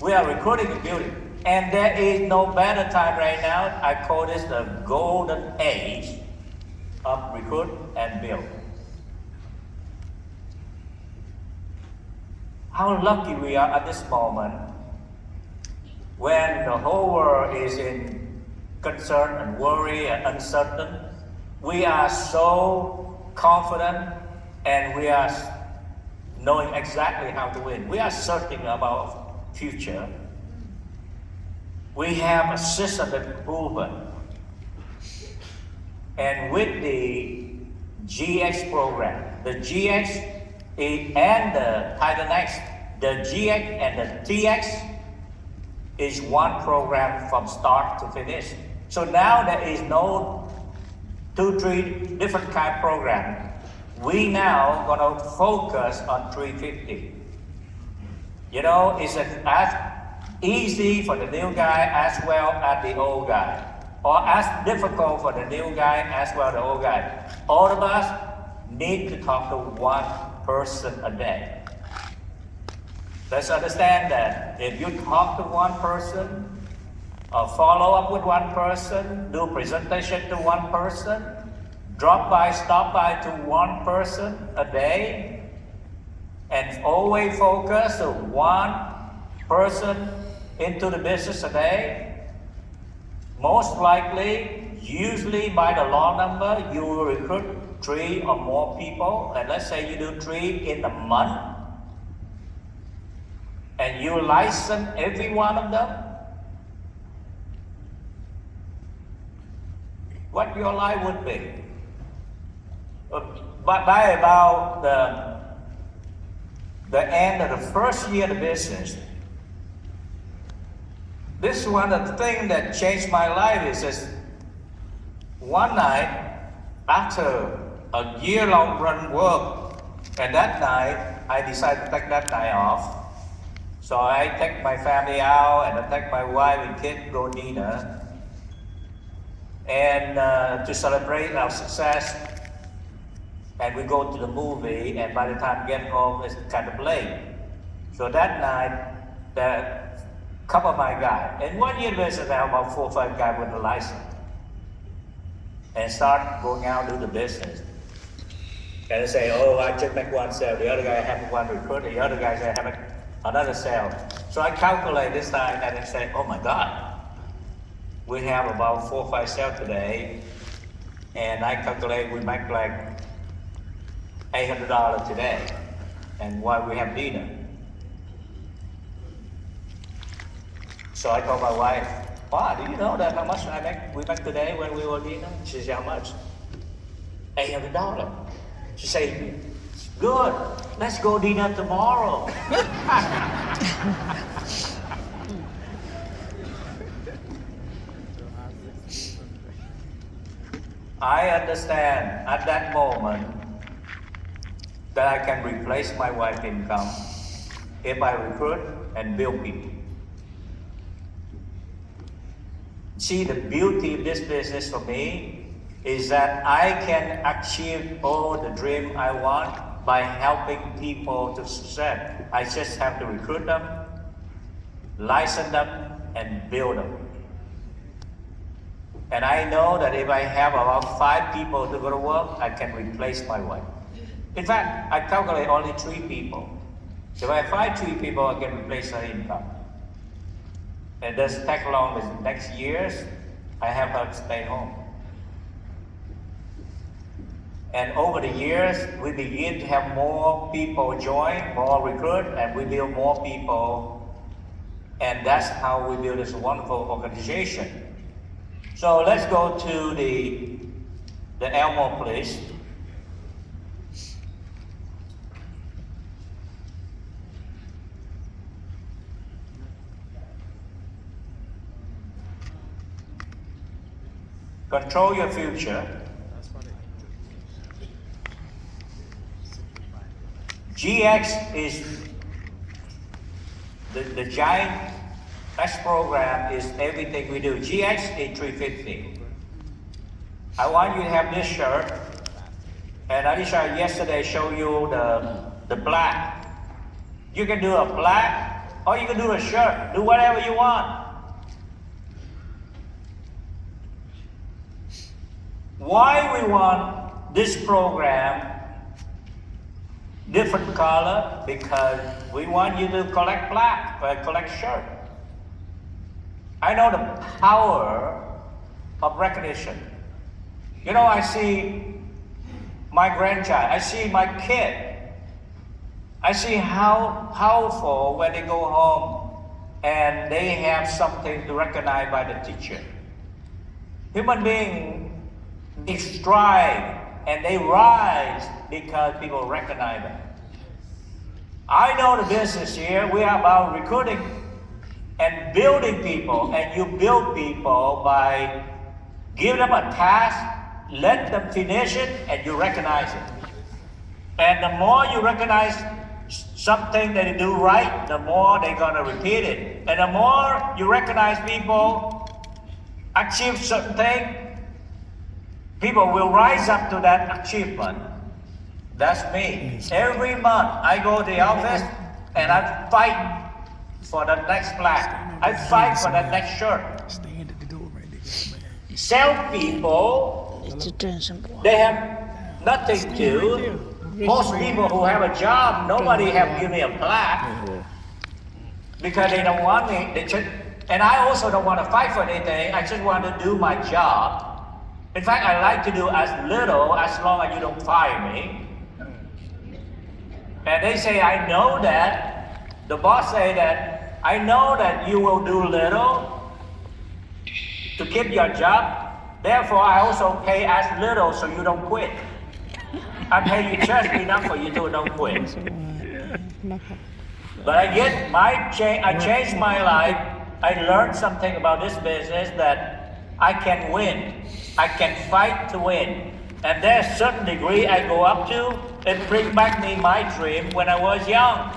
We are recruiting and building. And there is no better time right now. I call this the golden age of recruit and build. How lucky we are at this moment when the whole world is in concern and worry and uncertain. We are so confident and we are knowing exactly how to win. We are certain about our future. We have a system that's proven. And with the GX program, the GX and the Titan X, the GX and the TX is one program from start to finish. So now there is no 2-3 different kind of program. We now gonna focus on 350. You know, it's as easy for the new guy as well as the old guy, or as difficult for the new guy as well as the old guy. All of us need to talk to one person a day. Let's understand that if you talk to one person, or follow up with one person, do presentation to one person, stop by to one person a day, and always focus on one person into the business a day, most likely, usually by the law number, you will recruit 3 or more people, and let's say you do 3 in a month, and you license every one of them, what your life would be. But by about the end of the first year of the business, this is one of the things that changed my life is this. One night, after a year-long run work, and that night, I decided to take that night off. So I take my family out, and I take my wife and kid go dinner, and to celebrate our success. And we go to the movie, and by the time we get home, it's kind of late. So that night, the couple of my guys, and 1 year business, I have about 4 or 5 guys with a license, and start going out and do the business. And they say, oh, I just make one sale, the other guy have one recruit, the other guy say have another sale. So I calculate this time, and I say, oh my God, we have about 4 or 5 sales today, and I calculate we make like $800 today, and while we have dinner. So I told my wife, wow, do you know that how much we make today when we were dinner? She said, how much? $800. She said, good, let's go dinner tomorrow. I understand at that moment that I can replace my wife's income if I recruit and build people. See, the beauty of this business for me is that I can achieve all the dream I want by helping people to succeed. I just have to recruit them, license them, and build them. And I know that if I have about 5 people to go to work, I can replace my wife. In fact, I calculate only 3 people. If I find 3 people, I can replace her income. And this take long is next years, I have her stay home. And over the years, we begin to have more people join, more recruit, and we build more people. And that's how we build this wonderful organization. So let's go to the Elmo, please. Control your future. GX is the giant X program is everything we do. GX is 350. I want you to have this shirt, and Alicia yesterday showed you the black. You can do a black, or you can do a shirt. Do whatever you want. Why we want this program different color? Because we want you to collect black, collect shirt. I know the power of recognition. You know, I see my grandchild, I see my kid. I see how powerful when they go home and they have something to recognize by the teacher. Human beings, they strive and they rise because people recognize them. I know the business here, we are about recruiting and building people, and you build people by giving them a task, let them finish it, and you recognize it. And the more you recognize something that they do right, the more they're gonna repeat it. And the more you recognize people achieve certain things, people will rise up to that achievement. That's me. Every month I go to the office and I fight for the next plaque. I fight for the next shirt. Stand at the door right there. Salespeople, they have nothing to do. Most people who have a job, nobody have given me a plaque because they don't want me. And I also don't want to fight for anything. I just want to do my job. In fact, I like to do as little as long as you don't fire me. And they say, I know that. The boss say that, I know that you will do little to keep your job. Therefore, I also pay as little so you don't quit. I pay you just enough for you to don't quit. But I changed my life. I learned something about this business that I can win. I can fight to win. And there's a certain degree I go up to, it brings back me my dream when I was young.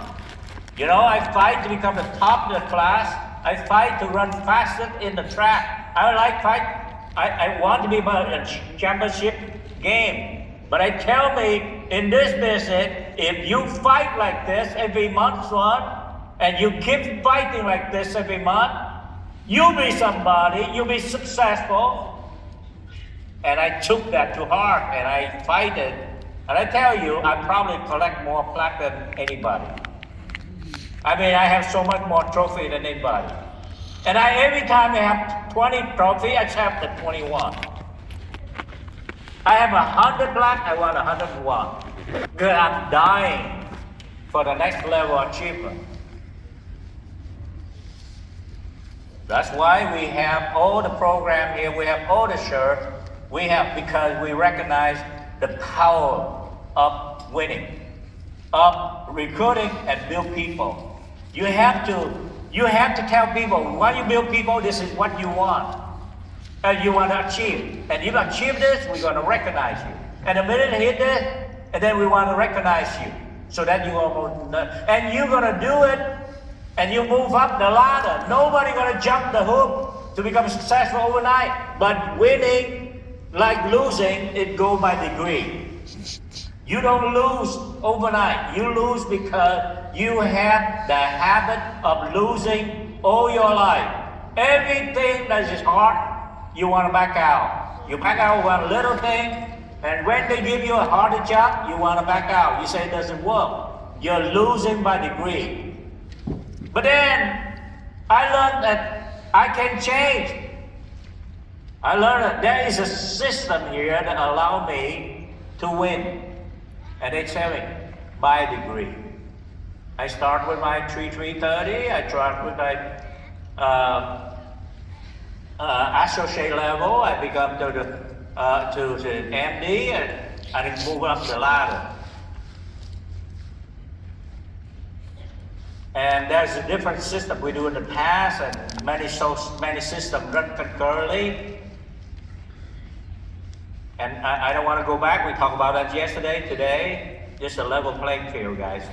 You know, I fight to become the top of the class. I fight to run faster in the track. I want to be about a championship game. But I tell me, in this business, if you fight like this every month, son, and you keep fighting like this every month, you'll be somebody, you'll be successful. And I took that to heart and I fight it. And I tell you, I probably collect more plaque than anybody. I mean, I have so much more trophy than anybody. And every time I have 20 trophy, I have the 21. I have 100 plaque, I want 101. Because I'm dying for the next level achievement. That's why we have all the program here, we have all the shirts. We have, because we recognize the power of winning, of recruiting and build people. You have to tell people, when you build people, this is what you want. And you want to achieve. And if you achieve this, we're going to recognize you. And the minute you hit this, and then we want to recognize you. So that you almost, and you're going to do it, and you move up the ladder. Nobody going to jump the hoop to become successful overnight. But winning, like losing, it goes by degree. You don't lose overnight. You lose because you have the habit of losing all your life. Everything that is hard, you want to back out. You back out one little thing, and when they give you a harder job, you want to back out. You say it doesn't work. You're losing by degree. But then, I learned that I can change. I learned that there is a system here that allow me to win at age 7 by degree. I start with my 330. I start with my associate level. I become to the MD, and I move up the ladder. And there's a different system we do in the past, and many systems run concurrently. And I don't want to go back. We talked about that yesterday, today. Just a level playing field, guys.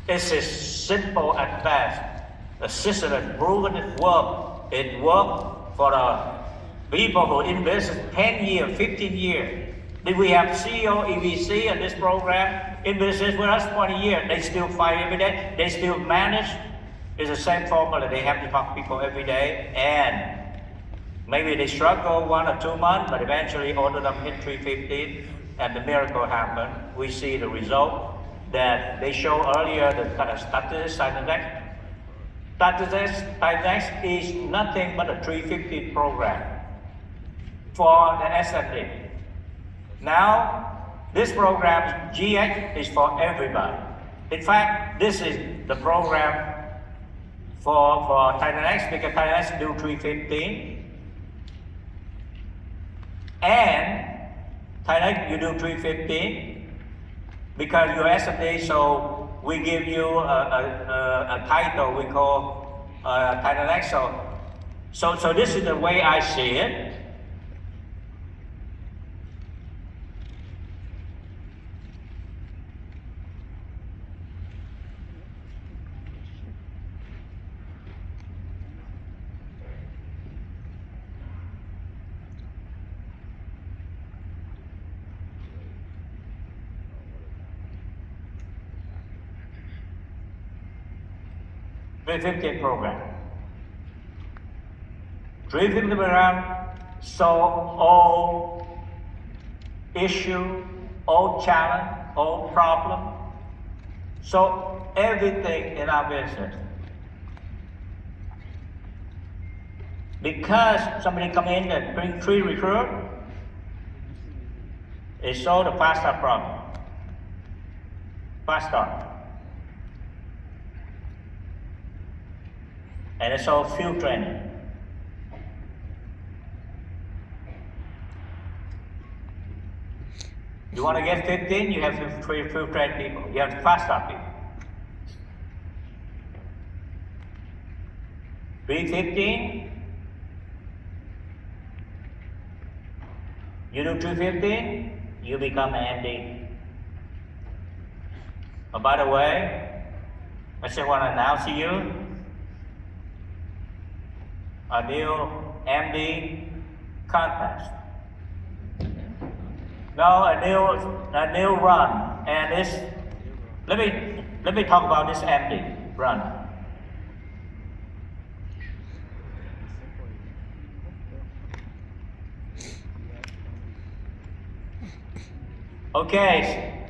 This is simple and fast. The system has proven it works. It worked for the people who invested 10 years, 15 years. Did we have CEO, EVC in this program? In business with us 20 years. They still fight every day. They still manage. It's the same formula. They have to talk to people every day. And maybe they struggle 1 or 2 months, but eventually all of them hit 315 and the miracle happened. We see the result that they show earlier, the kind of status Dynex. Dynex is nothing but a 315 program for the SMD. Now, this program, GX, is for everybody. In fact, this is the program for Dynex, because Dynex do 315. And Dynex, you do 315 because you're SMD, so we give you a title we call Dynex. So this is the way I see it. $350 program. $350 program, so all issue, all challenge, all problem, so everything in our business. Because somebody come in and bring 3 recruit, it solve the fast start problem. Fast start. And it's all field training. You want to get 15, you have to field train people. You have to fast start people. 315, you do 215, you become an MD. Oh, by the way, I just want to announce to you a new MD contest. No, a new run, and this. Let me talk about this MD run. Okay,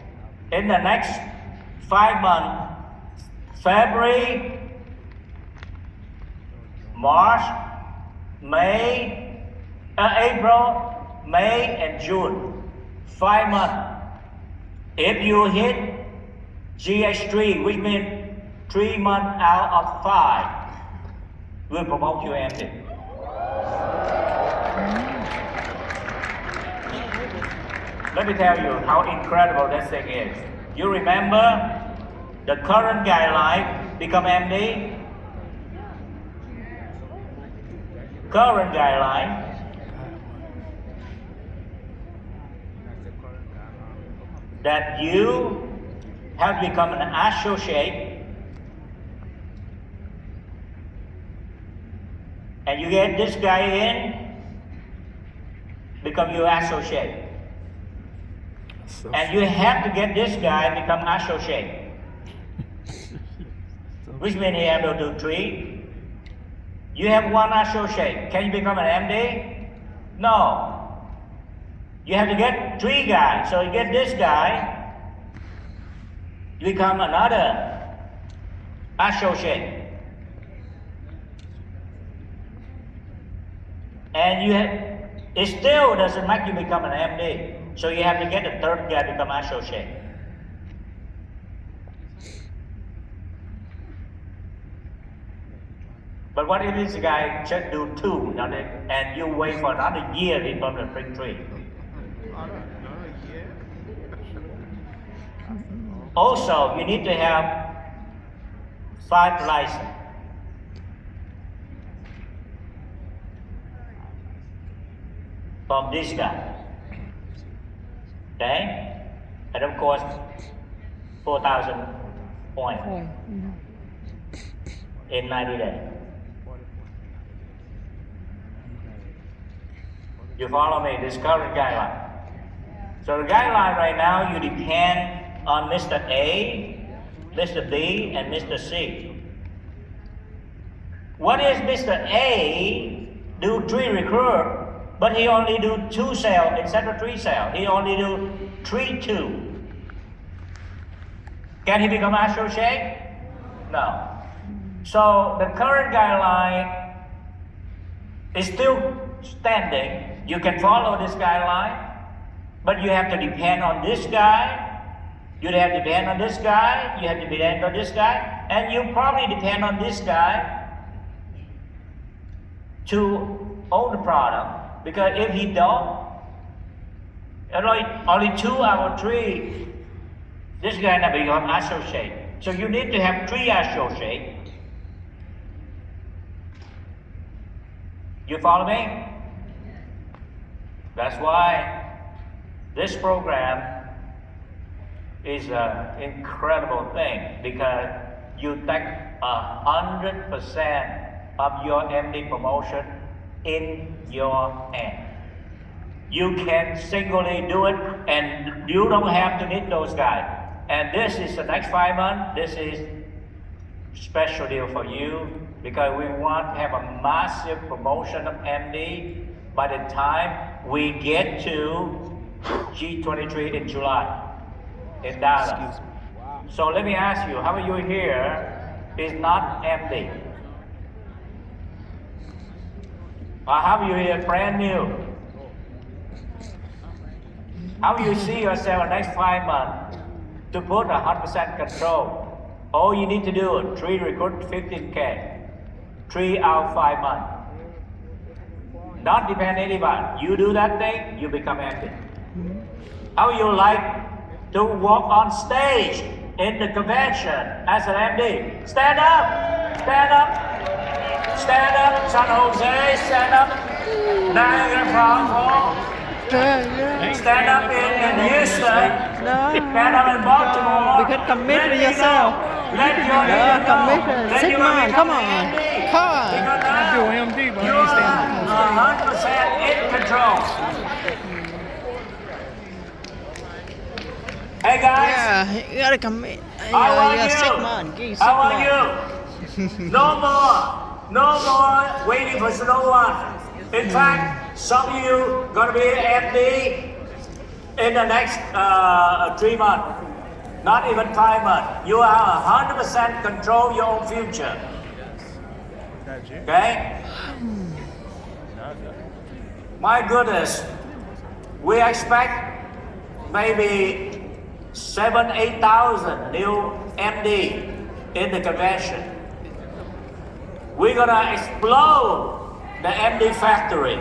in the next 5 months, February, March, April, May, and June. 5 months. If you hit GH3, which means 3 months out of 5, we'll promote you MD. Let me tell you how incredible that thing is. You remember the current guideline become MD? Current guideline that you have become an associate and you get this guy in, become your associate. And you have to get this guy become associate. Which means he have to do 3. You have 1 associate. Can you become an MD? No. You have to get 3 guys. So you get this guy, you become another associate. And it still doesn't make you become an MD. So you have to get the third guy to become associate. But what if this guy just do 2, and you wait for another year to become the big 3? Also, you need to have 5 licenses. From this guy. Okay? And of course, 4,000 points in 90 days. You follow me? This current guideline. So the guideline right now, you depend on Mr. A, Mr. B, and Mr. C. What is Mr. A do 3 recruit, but he only do 2 sales instead of 3 sales. He only do 3-2. Can he become associate? No. So the current guideline is still standing. You can follow this guideline, but you have to depend on this guy. You have to depend on this guy. You have to depend on this guy, and you probably depend on this guy to own the product. Because if he don't, only 2 out of 3, this guy never become associate. So you need to have 3 associates. You follow me? That's why this program is an incredible thing, because you take 100% of your MD promotion in your hand. You can singly do it, and you don't have to need those guys. And this is the next 5 months. This is special deal for you, because we want to have a massive promotion of MD by the time we get to G23 in July in Dallas. So let me ask you, how many of you here is not MD? Or how many of you here brand new? How do you see yourself in the next 5 months to put 100% control? All you need to do, 3 recruit 15K, 3 out 5 months. Not depend on anybody. You do that thing, you become MD. How you like to walk on stage in the convention as an MD? Stand up, stand up, stand up, San Jose, stand up, Niagara Falls, stand up in Houston, stand up in Baltimore. Because commit to yourself. Let your Commit. Sigmund, come on. Do MD, but You I understand. are 100% in control. Hey guys, Yeah, you gotta commit. how are Yeah, you? Sigmund. How are you? No more waiting for no one. In fact, some of you gonna be MD in the next 3 months, not even 5 months. You are 100% control your own future. Okay? My goodness, we expect maybe 7,000-8,000 new MD in the convention. We're gonna explode the MD factory.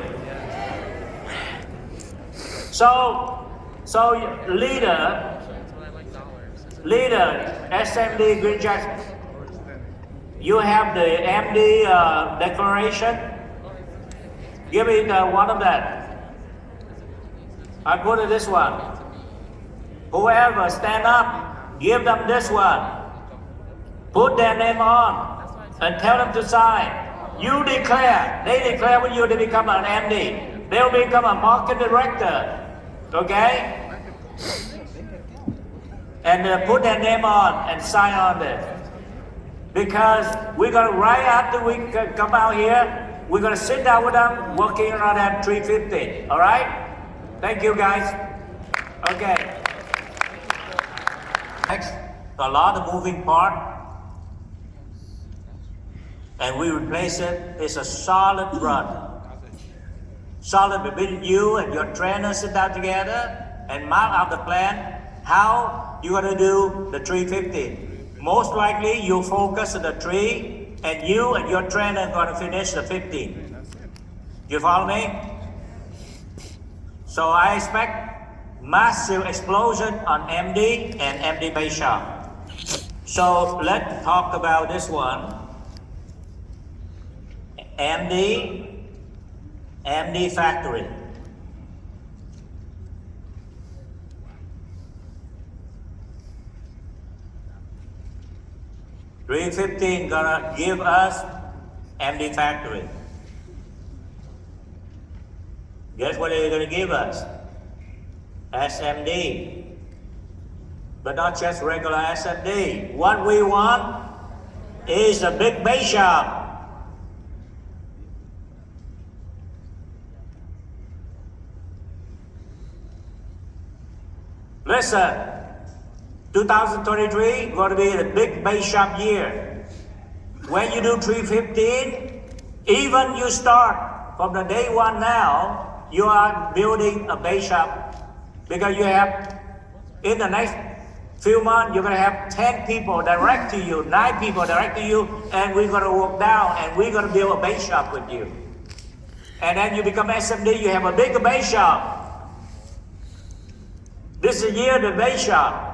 So leader, SMD Green Jackson, you have the MD declaration. Give me one of that. I put it this one. Whoever stand up, give them this one. Put their name on and tell them to sign. You declare, they declare when you to become an MD. They'll become a market director. Okay? And put their name on and sign on this. Because we're gonna, right after we come out here, we're gonna sit down with them, working on that 350. All right? Thank you guys. Okay. Next, a lot of moving part. And we replace it. It's a solid run. solid between you and your trainer. Sit down together and mark out the plan how you're gonna do the 315. Most likely you focus on the 3 and you and your trainer are gonna finish the 15. You follow me? So I expect massive explosion on MD and MD base shop. So let's talk about this one. MD factory. $315 gonna give us MD factory. Guess what they're gonna give us? SMD. But not just regular SMD. What we want is a big base shop. Listen, 2023 going to be the big base shop year. When you do 315, even you start from the day one now, you are building a base shop because you have, in the next few months, you're going to have 10 people direct to you, 9 people direct to you, and we're going to work down and we're going to build a base shop with you. And then you become SMD, you have a bigger base shop. This is the year of the base shop.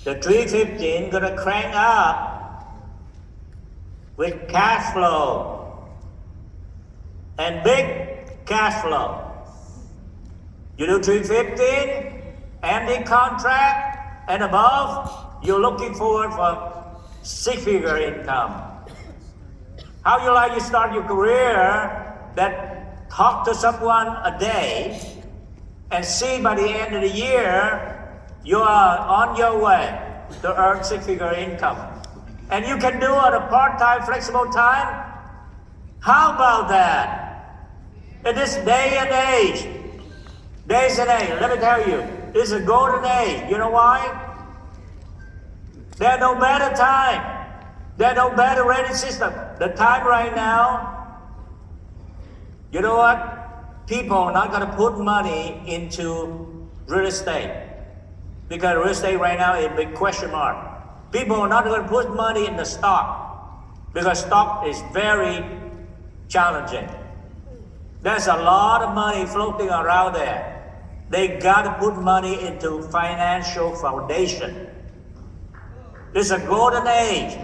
The 315 gonna crank up with cash flow and big cash flow. You do 315, MD contract and above, you're looking forward for 6-figure income. How you like to start your career that talk to someone a day and see by the end of the year you are on your way to earn 6-figure income. And you can do it a part-time, flexible time. How about that? In this day and age, let me tell you, it's a golden age. You know why? There's no better time. There's no better rating system. The time right now, you know what? People are not going to put money into real estate because real estate right now is a big question mark. People are not going to put money in the stock because stock is very challenging. There's a lot of money floating around there. They got to put money into financial foundation. It's a golden age.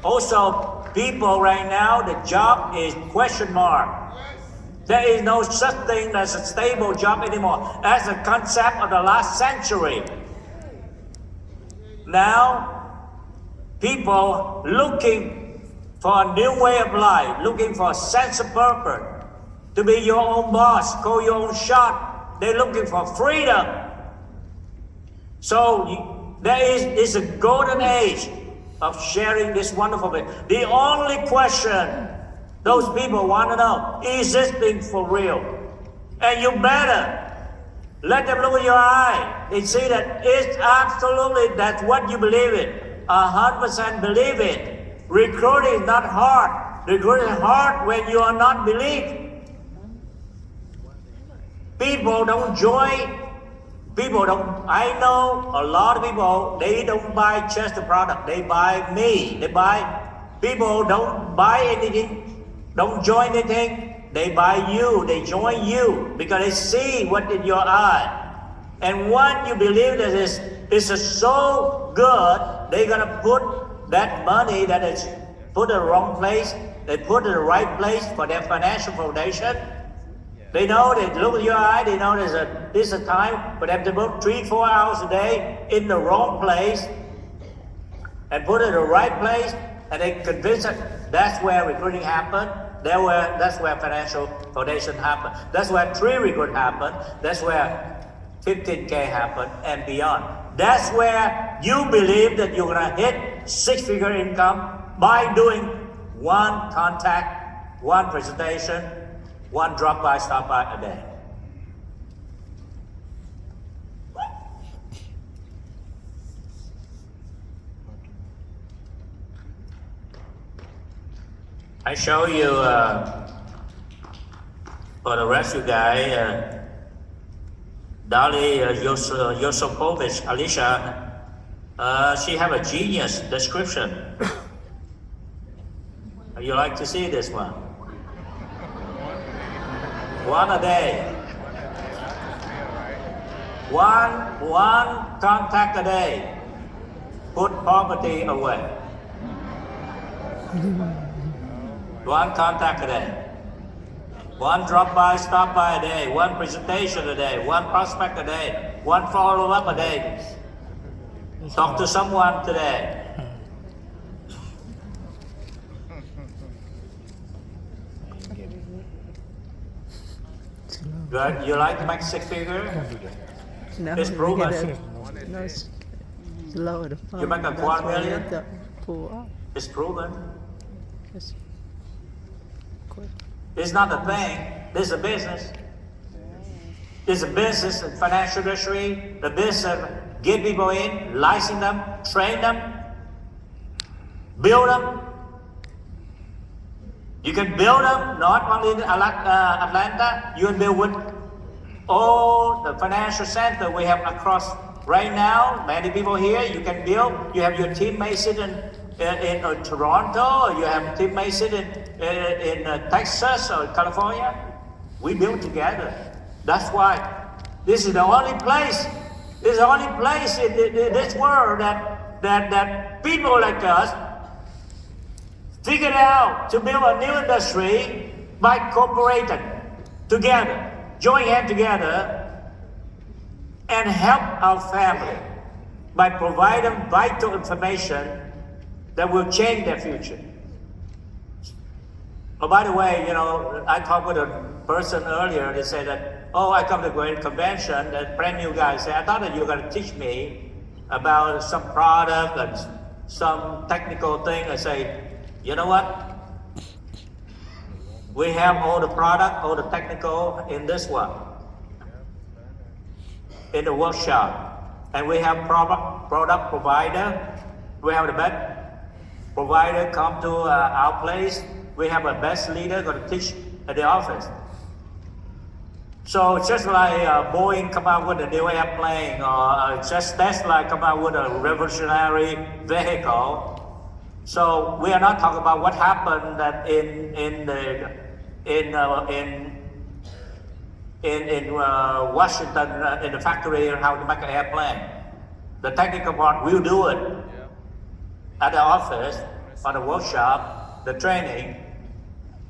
Also, people right now, the job is question mark. There is no such thing as a stable job anymore. That's a concept of the last century. Now, people looking for a new way of life, looking for a sense of purpose, to be your own boss, call your own shot. They're looking for freedom. So it's a golden age of sharing this wonderful thing. The only question those people want to know, is this thing for real? And you better let them look in your eye and see that it's absolutely, that's what you believe in. 100% believe it. Recruiting is not hard. Recruiting is hard when you are not believed. People don't join. I know a lot of people, they don't buy just the product, they buy me. People don't buy anything, don't join anything, they buy you, they join you because they see what in your eye. And what you believe that is so good, they're gonna put that money that is put in the wrong place, they put it in the right place for their financial foundation. They know, they look at your eye, they know there's a time for them to put 3-4 hours a day in the wrong place and put it in the right place, and they convince it that's where recruiting happened, that's where financial foundation happened, that's where tree recruit happened, that's where 15K happened and beyond. That's where you believe that you're gonna hit 6-figure income by doing one contact, one presentation, one drop by, stop by a day. I show you for the rescue guy, Dali Yosipovich, Alicia. She have a genius description. You like to see this one? One a day. One contact a day. Put poverty away. One contact a day. One drop by, stop by a day. One presentation a day. One prospect a day. One follow up a day. Talk to someone today. Good. You like to make six figure? No, It's you proven. get it. No, it's lower the phone. You make a That's quarter why you million? have to pull up. It's proven. Just quick. It's not a thing. This is a business. It's a business in financial industry. The business of get people in, license them, train them, build them. You can build them not only in Atlanta. You can build with all the financial center we have across right now. Many people here. You can build. You have your teammates in Toronto. Or you have teammates in Texas or California. We build together. That's why this is the only place. This is the only place in this world that people like us figured out to build a new industry by cooperating together, join hands together, and help our family by providing vital information that will change their future. Oh, by the way, you know, I talked with a person earlier. They said that, oh, I come to a great convention. That brand new guy said, I thought that you were going to teach me about some product and some technical thing. I say, you know what? We have all the product, all the technical in this one, in the workshop. And we have product provider. We have the best provider come to our place. We have a best leader going to teach at the office. So just like Boeing come out with a new airplane, or just Tesla come out with a revolutionary vehicle. So we are not talking about what happened that in Washington in the factory and how to make an airplane. The technical part we'll do it at the office, on the workshop, the training.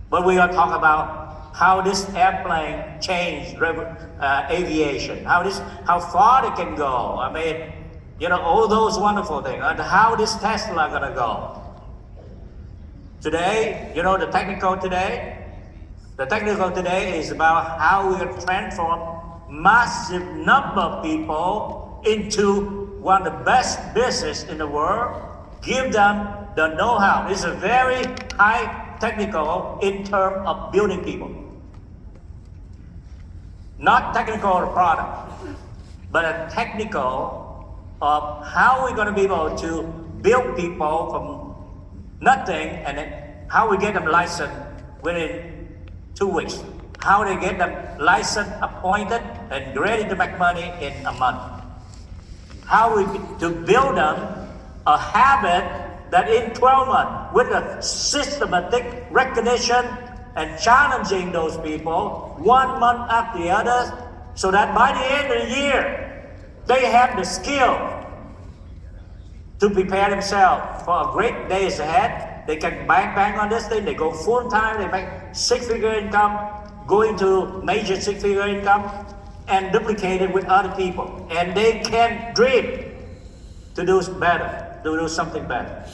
But we are talking about how this airplane changed aviation, how far it can go. I mean, you know, all those wonderful things, and how this Tesla gonna go. Today, you know, the technical today is about how we can transform massive number of people into one of the best business in the world, give them the know-how. It's a very high technical in terms of building people. Not technical of the product, but a technical of how we're going to be able to build people from nothing, and then how we get them licensed within 2 weeks. How they get them licensed, appointed, and ready to make money in a month. How we to build them a habit that in 12 months, with a systematic recognition and challenging those people 1 month after the other, so that by the end of the year, they have the skill to prepare themselves for a great days ahead. They can bang on this thing, they go full time, they make six-figure income, go into major six-figure income, and duplicate it with other people. And they can dream to do better, to do something better.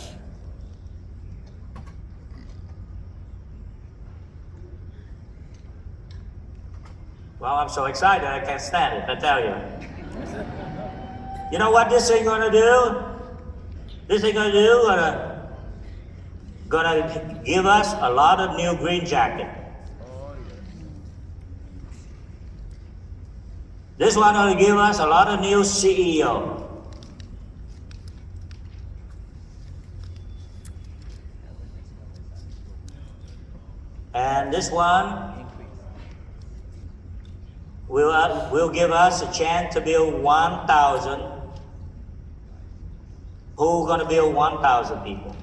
Well, I'm so excited, I can't stand it, I tell you. You know what this thing gonna do? This thing gonna give us a lot of new green jacket. This one gonna give us a lot of new CEO. And this one will give us a chance to build 1,000. Who's going to build 1,000 people?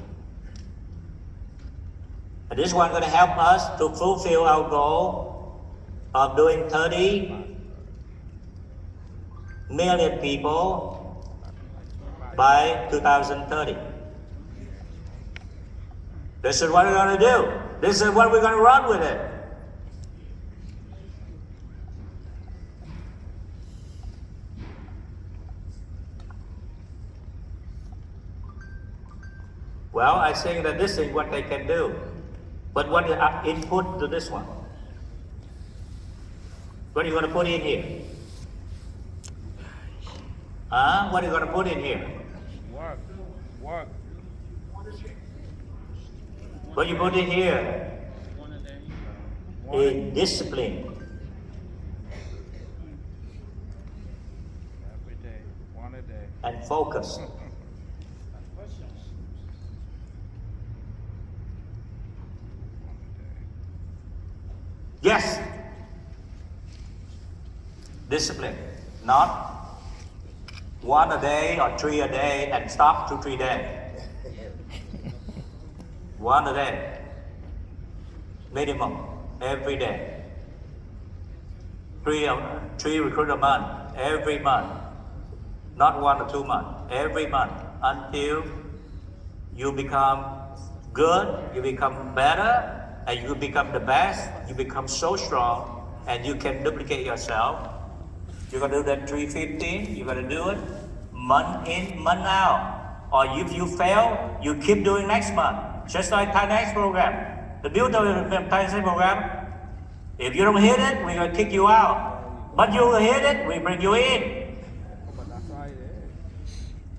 And this one going to help us to fulfill our goal of doing 30 million people by 2030. This is what we're going to do. This is what we're going to run with it. Well, I think that this is what they can do. But what is input to this one? What are you going to put in here? What are you going to put in here? Work. What you put in here is discipline. Every day, one a day. And focus. Yes. Discipline. Not one a day or 3 a day and stop 2, 3 days. One a day. Minimum. Every day. Three recruit a month. Every month. Not 1 or 2 months. Every month. Until you become good, you become better, and you become the best, you become so strong, and you can duplicate yourself. You're gonna do that 315, you're gonna do it month in, month out. Or if you fail, you keep doing next month. Just like Thai Next program. The beauty of the Thai Next program, if you don't hit it, we're gonna kick you out. But you hit it, we bring you in.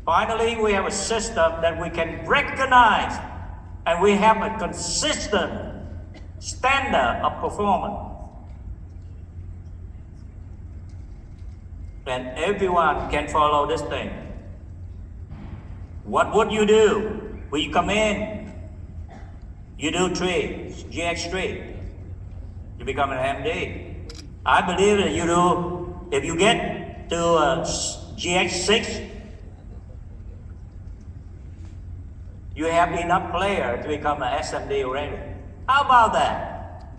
Finally, we have a system that we can recognize, and we have a consistent standard of performance. And everyone can follow this thing. What would you do when you come in? You do 3, GX3. You become an MD. I believe that you do, if you get to GX6, you have enough player to become an SMD already. How about that?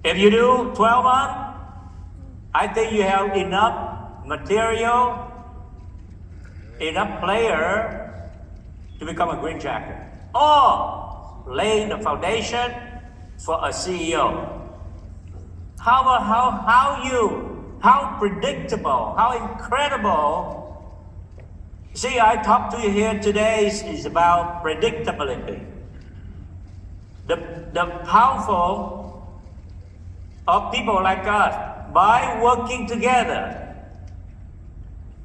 If you do 12 months, I think you have enough material, enough player to become a green jacket. Or laying the foundation for a CEO. How predictable, how incredible. See, I talked to you here today is about predictability. The powerful of people like us, by working together,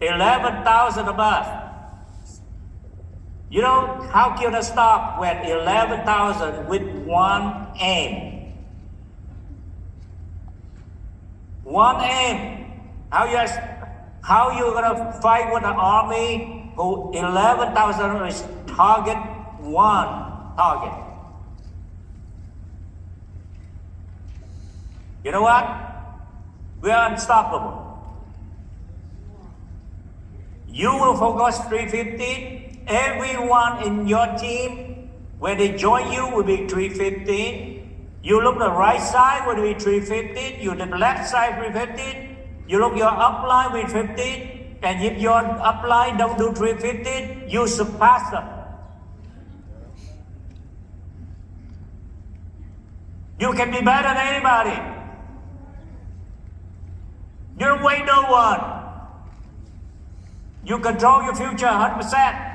11,000 of us. You know, how can I stop when 11,000 with one aim? One aim. How you gonna fight with an army who 11,000 is target one target? You know what? We are unstoppable. You will focus 315. Everyone in your team, when they join you, will be 315. You look the right side, will be 315. You the left side, 315. You look your upline with 15. And if your upline don't do 315, you surpass them. You can be better than anybody. You don't wait no one. You control your future 100%.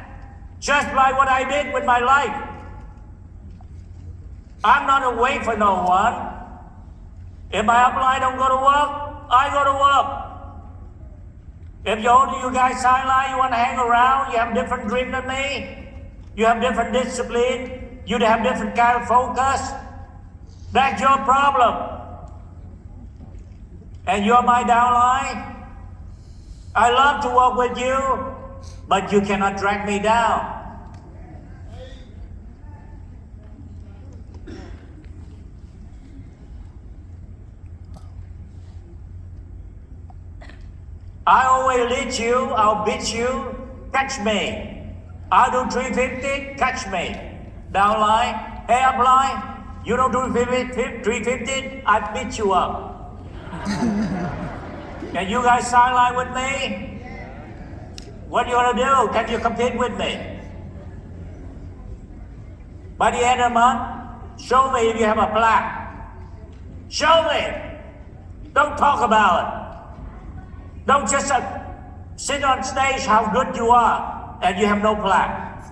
Just like what I did with my life. I'm not away for no one. If my upline don't go to work, I go to work. If you guys sideline, you want to hang around, you have different dream than me, you have different discipline, you have different kind of focus, that's your problem. And you're my downline. I love to work with you, but you cannot drag me down. I always lead you, I'll beat you, catch me. I do 350, catch me. Down line, hey up line, you don't do 350, I beat you up. Can you guys sideline with me? What do you want to do? Can you compete with me? By the end of the month, show me if you have a plaque. Show me. Don't talk about it. Don't just sit on stage how good you are and you have no plaque.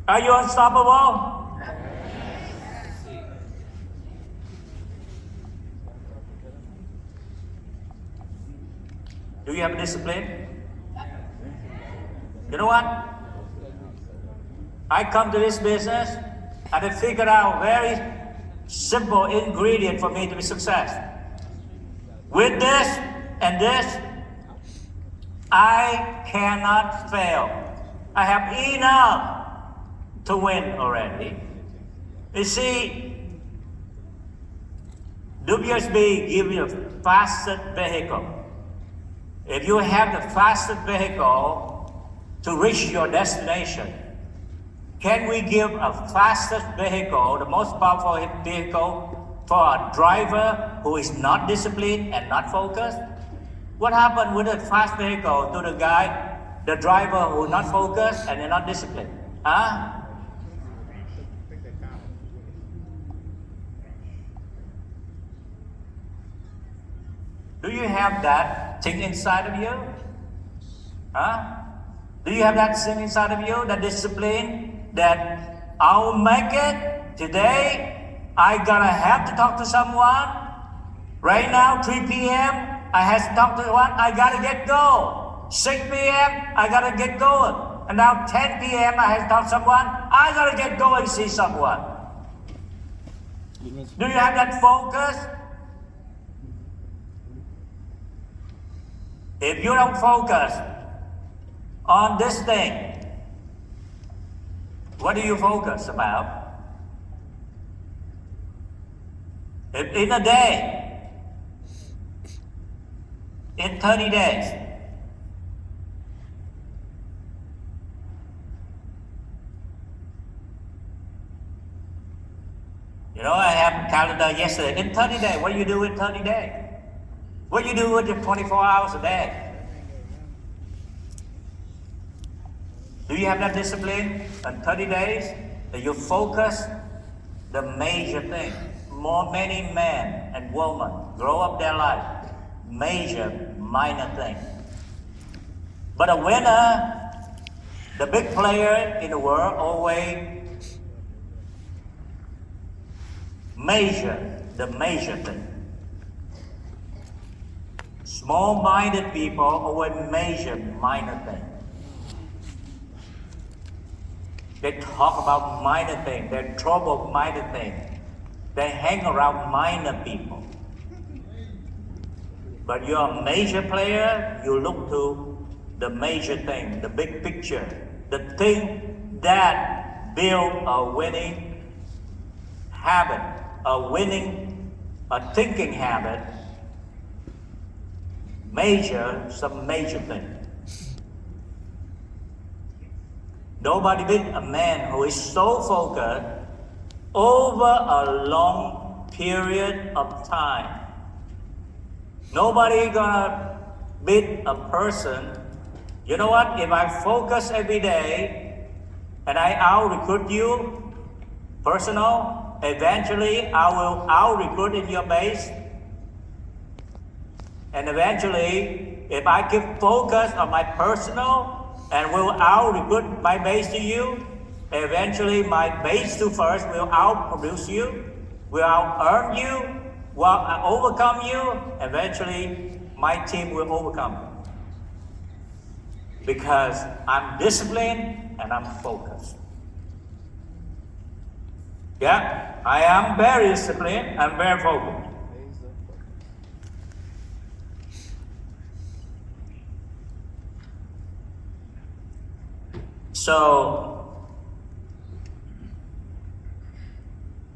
Are you unstoppable? Do you have discipline? You know what? I come to this business and I figured out very simple ingredient for me to be success. With this and this, I cannot fail. I have enough to win already. You see, WSB gives you a fastest vehicle. If you have the fastest vehicle to reach your destination, can we give a fastest vehicle, the most powerful vehicle, for a driver who is not disciplined and not focused? What happened with a fast vehicle to the guy, the driver who is not focused and not disciplined? Huh? Do you have that thing inside of you? Huh? Do you have that thing inside of you, that discipline, that I'll make it today? I gotta have to talk to someone. Right now, 3 p.m., I have to talk to someone, I gotta get going. 6 p.m., I gotta get going. And now 10 p.m., I have to talk to someone, I gotta get going and see someone. Do you have that focus? If you don't focus on this thing, what do you focus about? If in a day, in 30 days, you know, I have a calendar yesterday. In 30 days, what do you do in 30 days? What do you do with your 24 hours a day? Do you have that discipline in 30 days that you focus the major thing? Many men and women grow up their life, major, minor thing. But a winner, the big player in the world, always measure the major thing. Small-minded people always measure minor things. They talk about minor things. They're trouble minor things. They hang around minor people. But you're a major player, you look to the major thing, the big picture, the thing that build a winning habit, a thinking habit. Some major thing. Nobody beat a man who is so focused over a long period of time. Nobody gonna beat a person. You know what? If I focus every day and I'll recruit you personal, eventually I'll recruit in your base. And eventually, if I keep focus on my personal and I'll recruit my base to you, eventually my base to first will outproduce you, will out-earn you, will overcome you, eventually my team will overcome you. Because I'm disciplined and I'm focused. Yeah, I am very disciplined, I'm very focused. So,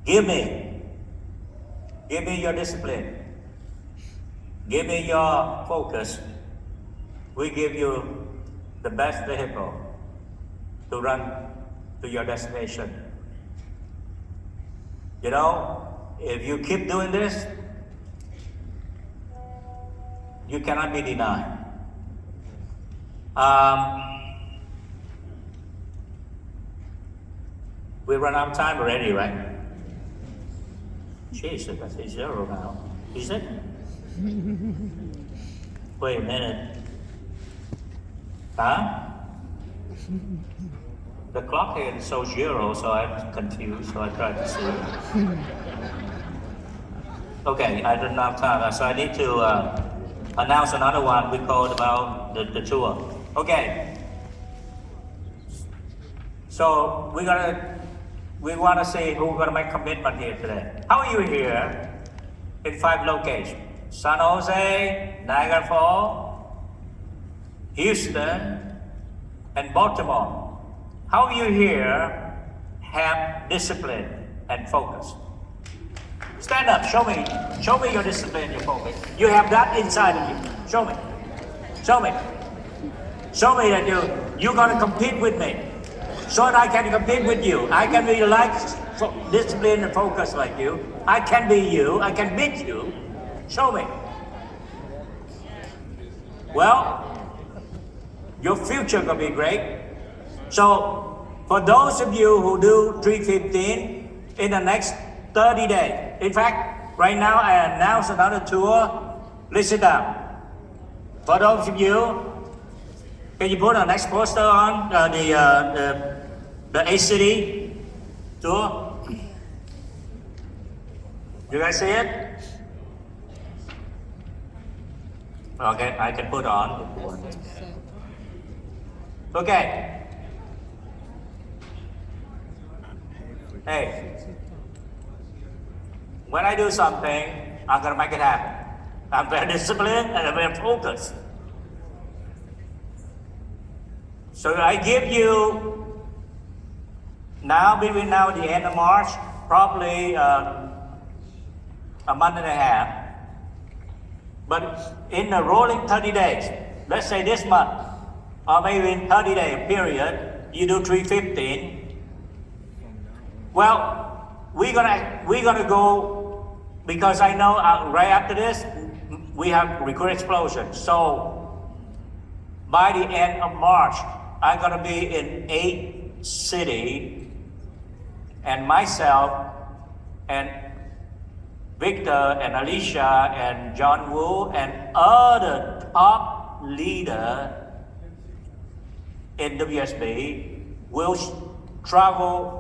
give me Give me your discipline. Give me your focus. We give you the best vehicle to run to your destination. You know, if you keep doing this, you cannot be denied. We run out of time already, right? Jesus, I say 0 now. Is it? Wait a minute. Huh? The clock here shows 0, so I'm confused, so I tried to see. Okay, I don't have time, so I need to announce another one we called about the tour. Okay. So we want to see who's gonna make commitment here today. How are you here in 5 locations? San Jose, Niagara Falls, Houston, and Baltimore. How are you here have discipline and focus? Stand up, show me your discipline and your focus. You have that inside of you. Show me. Show me that you're gonna compete with me. So that I can compete with you. I can be like discipline and focus like you. I can be you. I can beat you. Show me. Well, your future gonna be great. So, for those of you who do 315 in the next 30 days, in fact, right now I announce another tour. Listen down. For those of you, can you put the next poster on the A-City tour? You guys see it? Okay, I can put on. Okay. Hey, when I do something, I'm gonna make it happen. I'm very disciplined and I'm very focused. So I give you now, between now and the end of March, probably a month and a half. But in the rolling 30 days, let's say this month, or maybe in 30-day period, you do 315. Well, we're gonna go, because I know right after this, we have recruit explosion. So by the end of March, I'm gonna be in 8 cities, and myself and Victor and Alicia and John Woo and other top leader in WSB will travel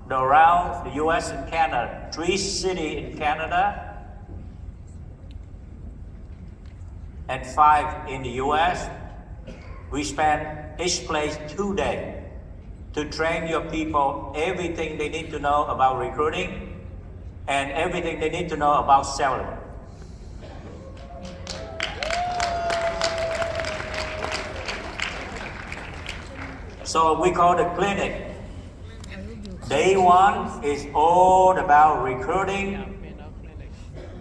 around the US and Canada, 3 cities in Canada and 5 in the US. We spend each place 2 days to train your people everything they need to know about recruiting and everything they need to know about selling. So we call the clinic. Day 1 is all about recruiting.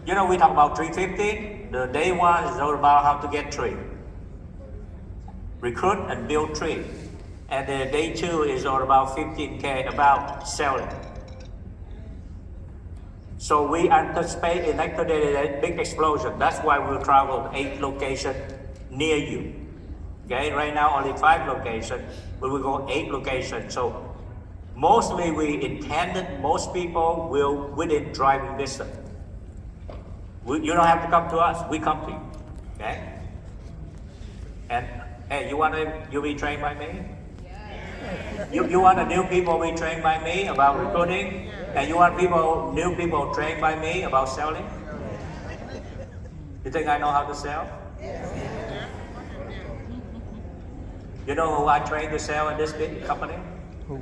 You know, we talk about 350. The day 1 is all about how to get 3. Recruit and build 3. And the day 2 is all about 15K, about selling. So we anticipate in next day a big explosion. That's why we'll travel to 8 locations near you. Okay, right now only 5 locations, but we go 8 locations. So mostly we intended most people will within driving distance. You don't have to come to us, we come to you. Okay? And hey, you be trained by me? You want the new people be trained by me about recruiting? And you want new people trained by me about selling? You think I know how to sell? You know who I trained to sell in this big company? Who?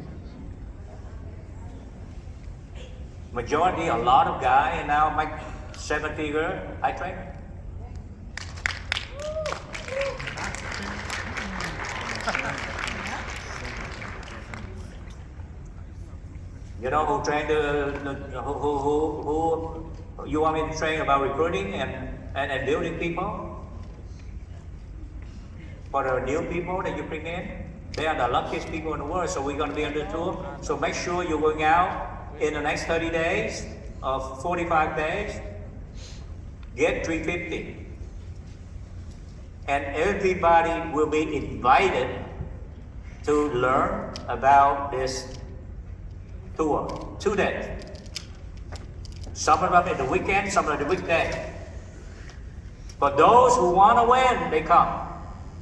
Majority, a lot of guys, and now make 7-figure, I train. You know who trained who you want me to train about recruiting and building people? For the new people that you bring in, they are the luckiest people in the world. So we're going to be on the tour. So make sure you're going out in the next 30 days of 45 days. Get 350. And everybody will be invited to learn about this tour. 2 days. Some of them in the weekend, some of them the weekday. For those who want to win, they come.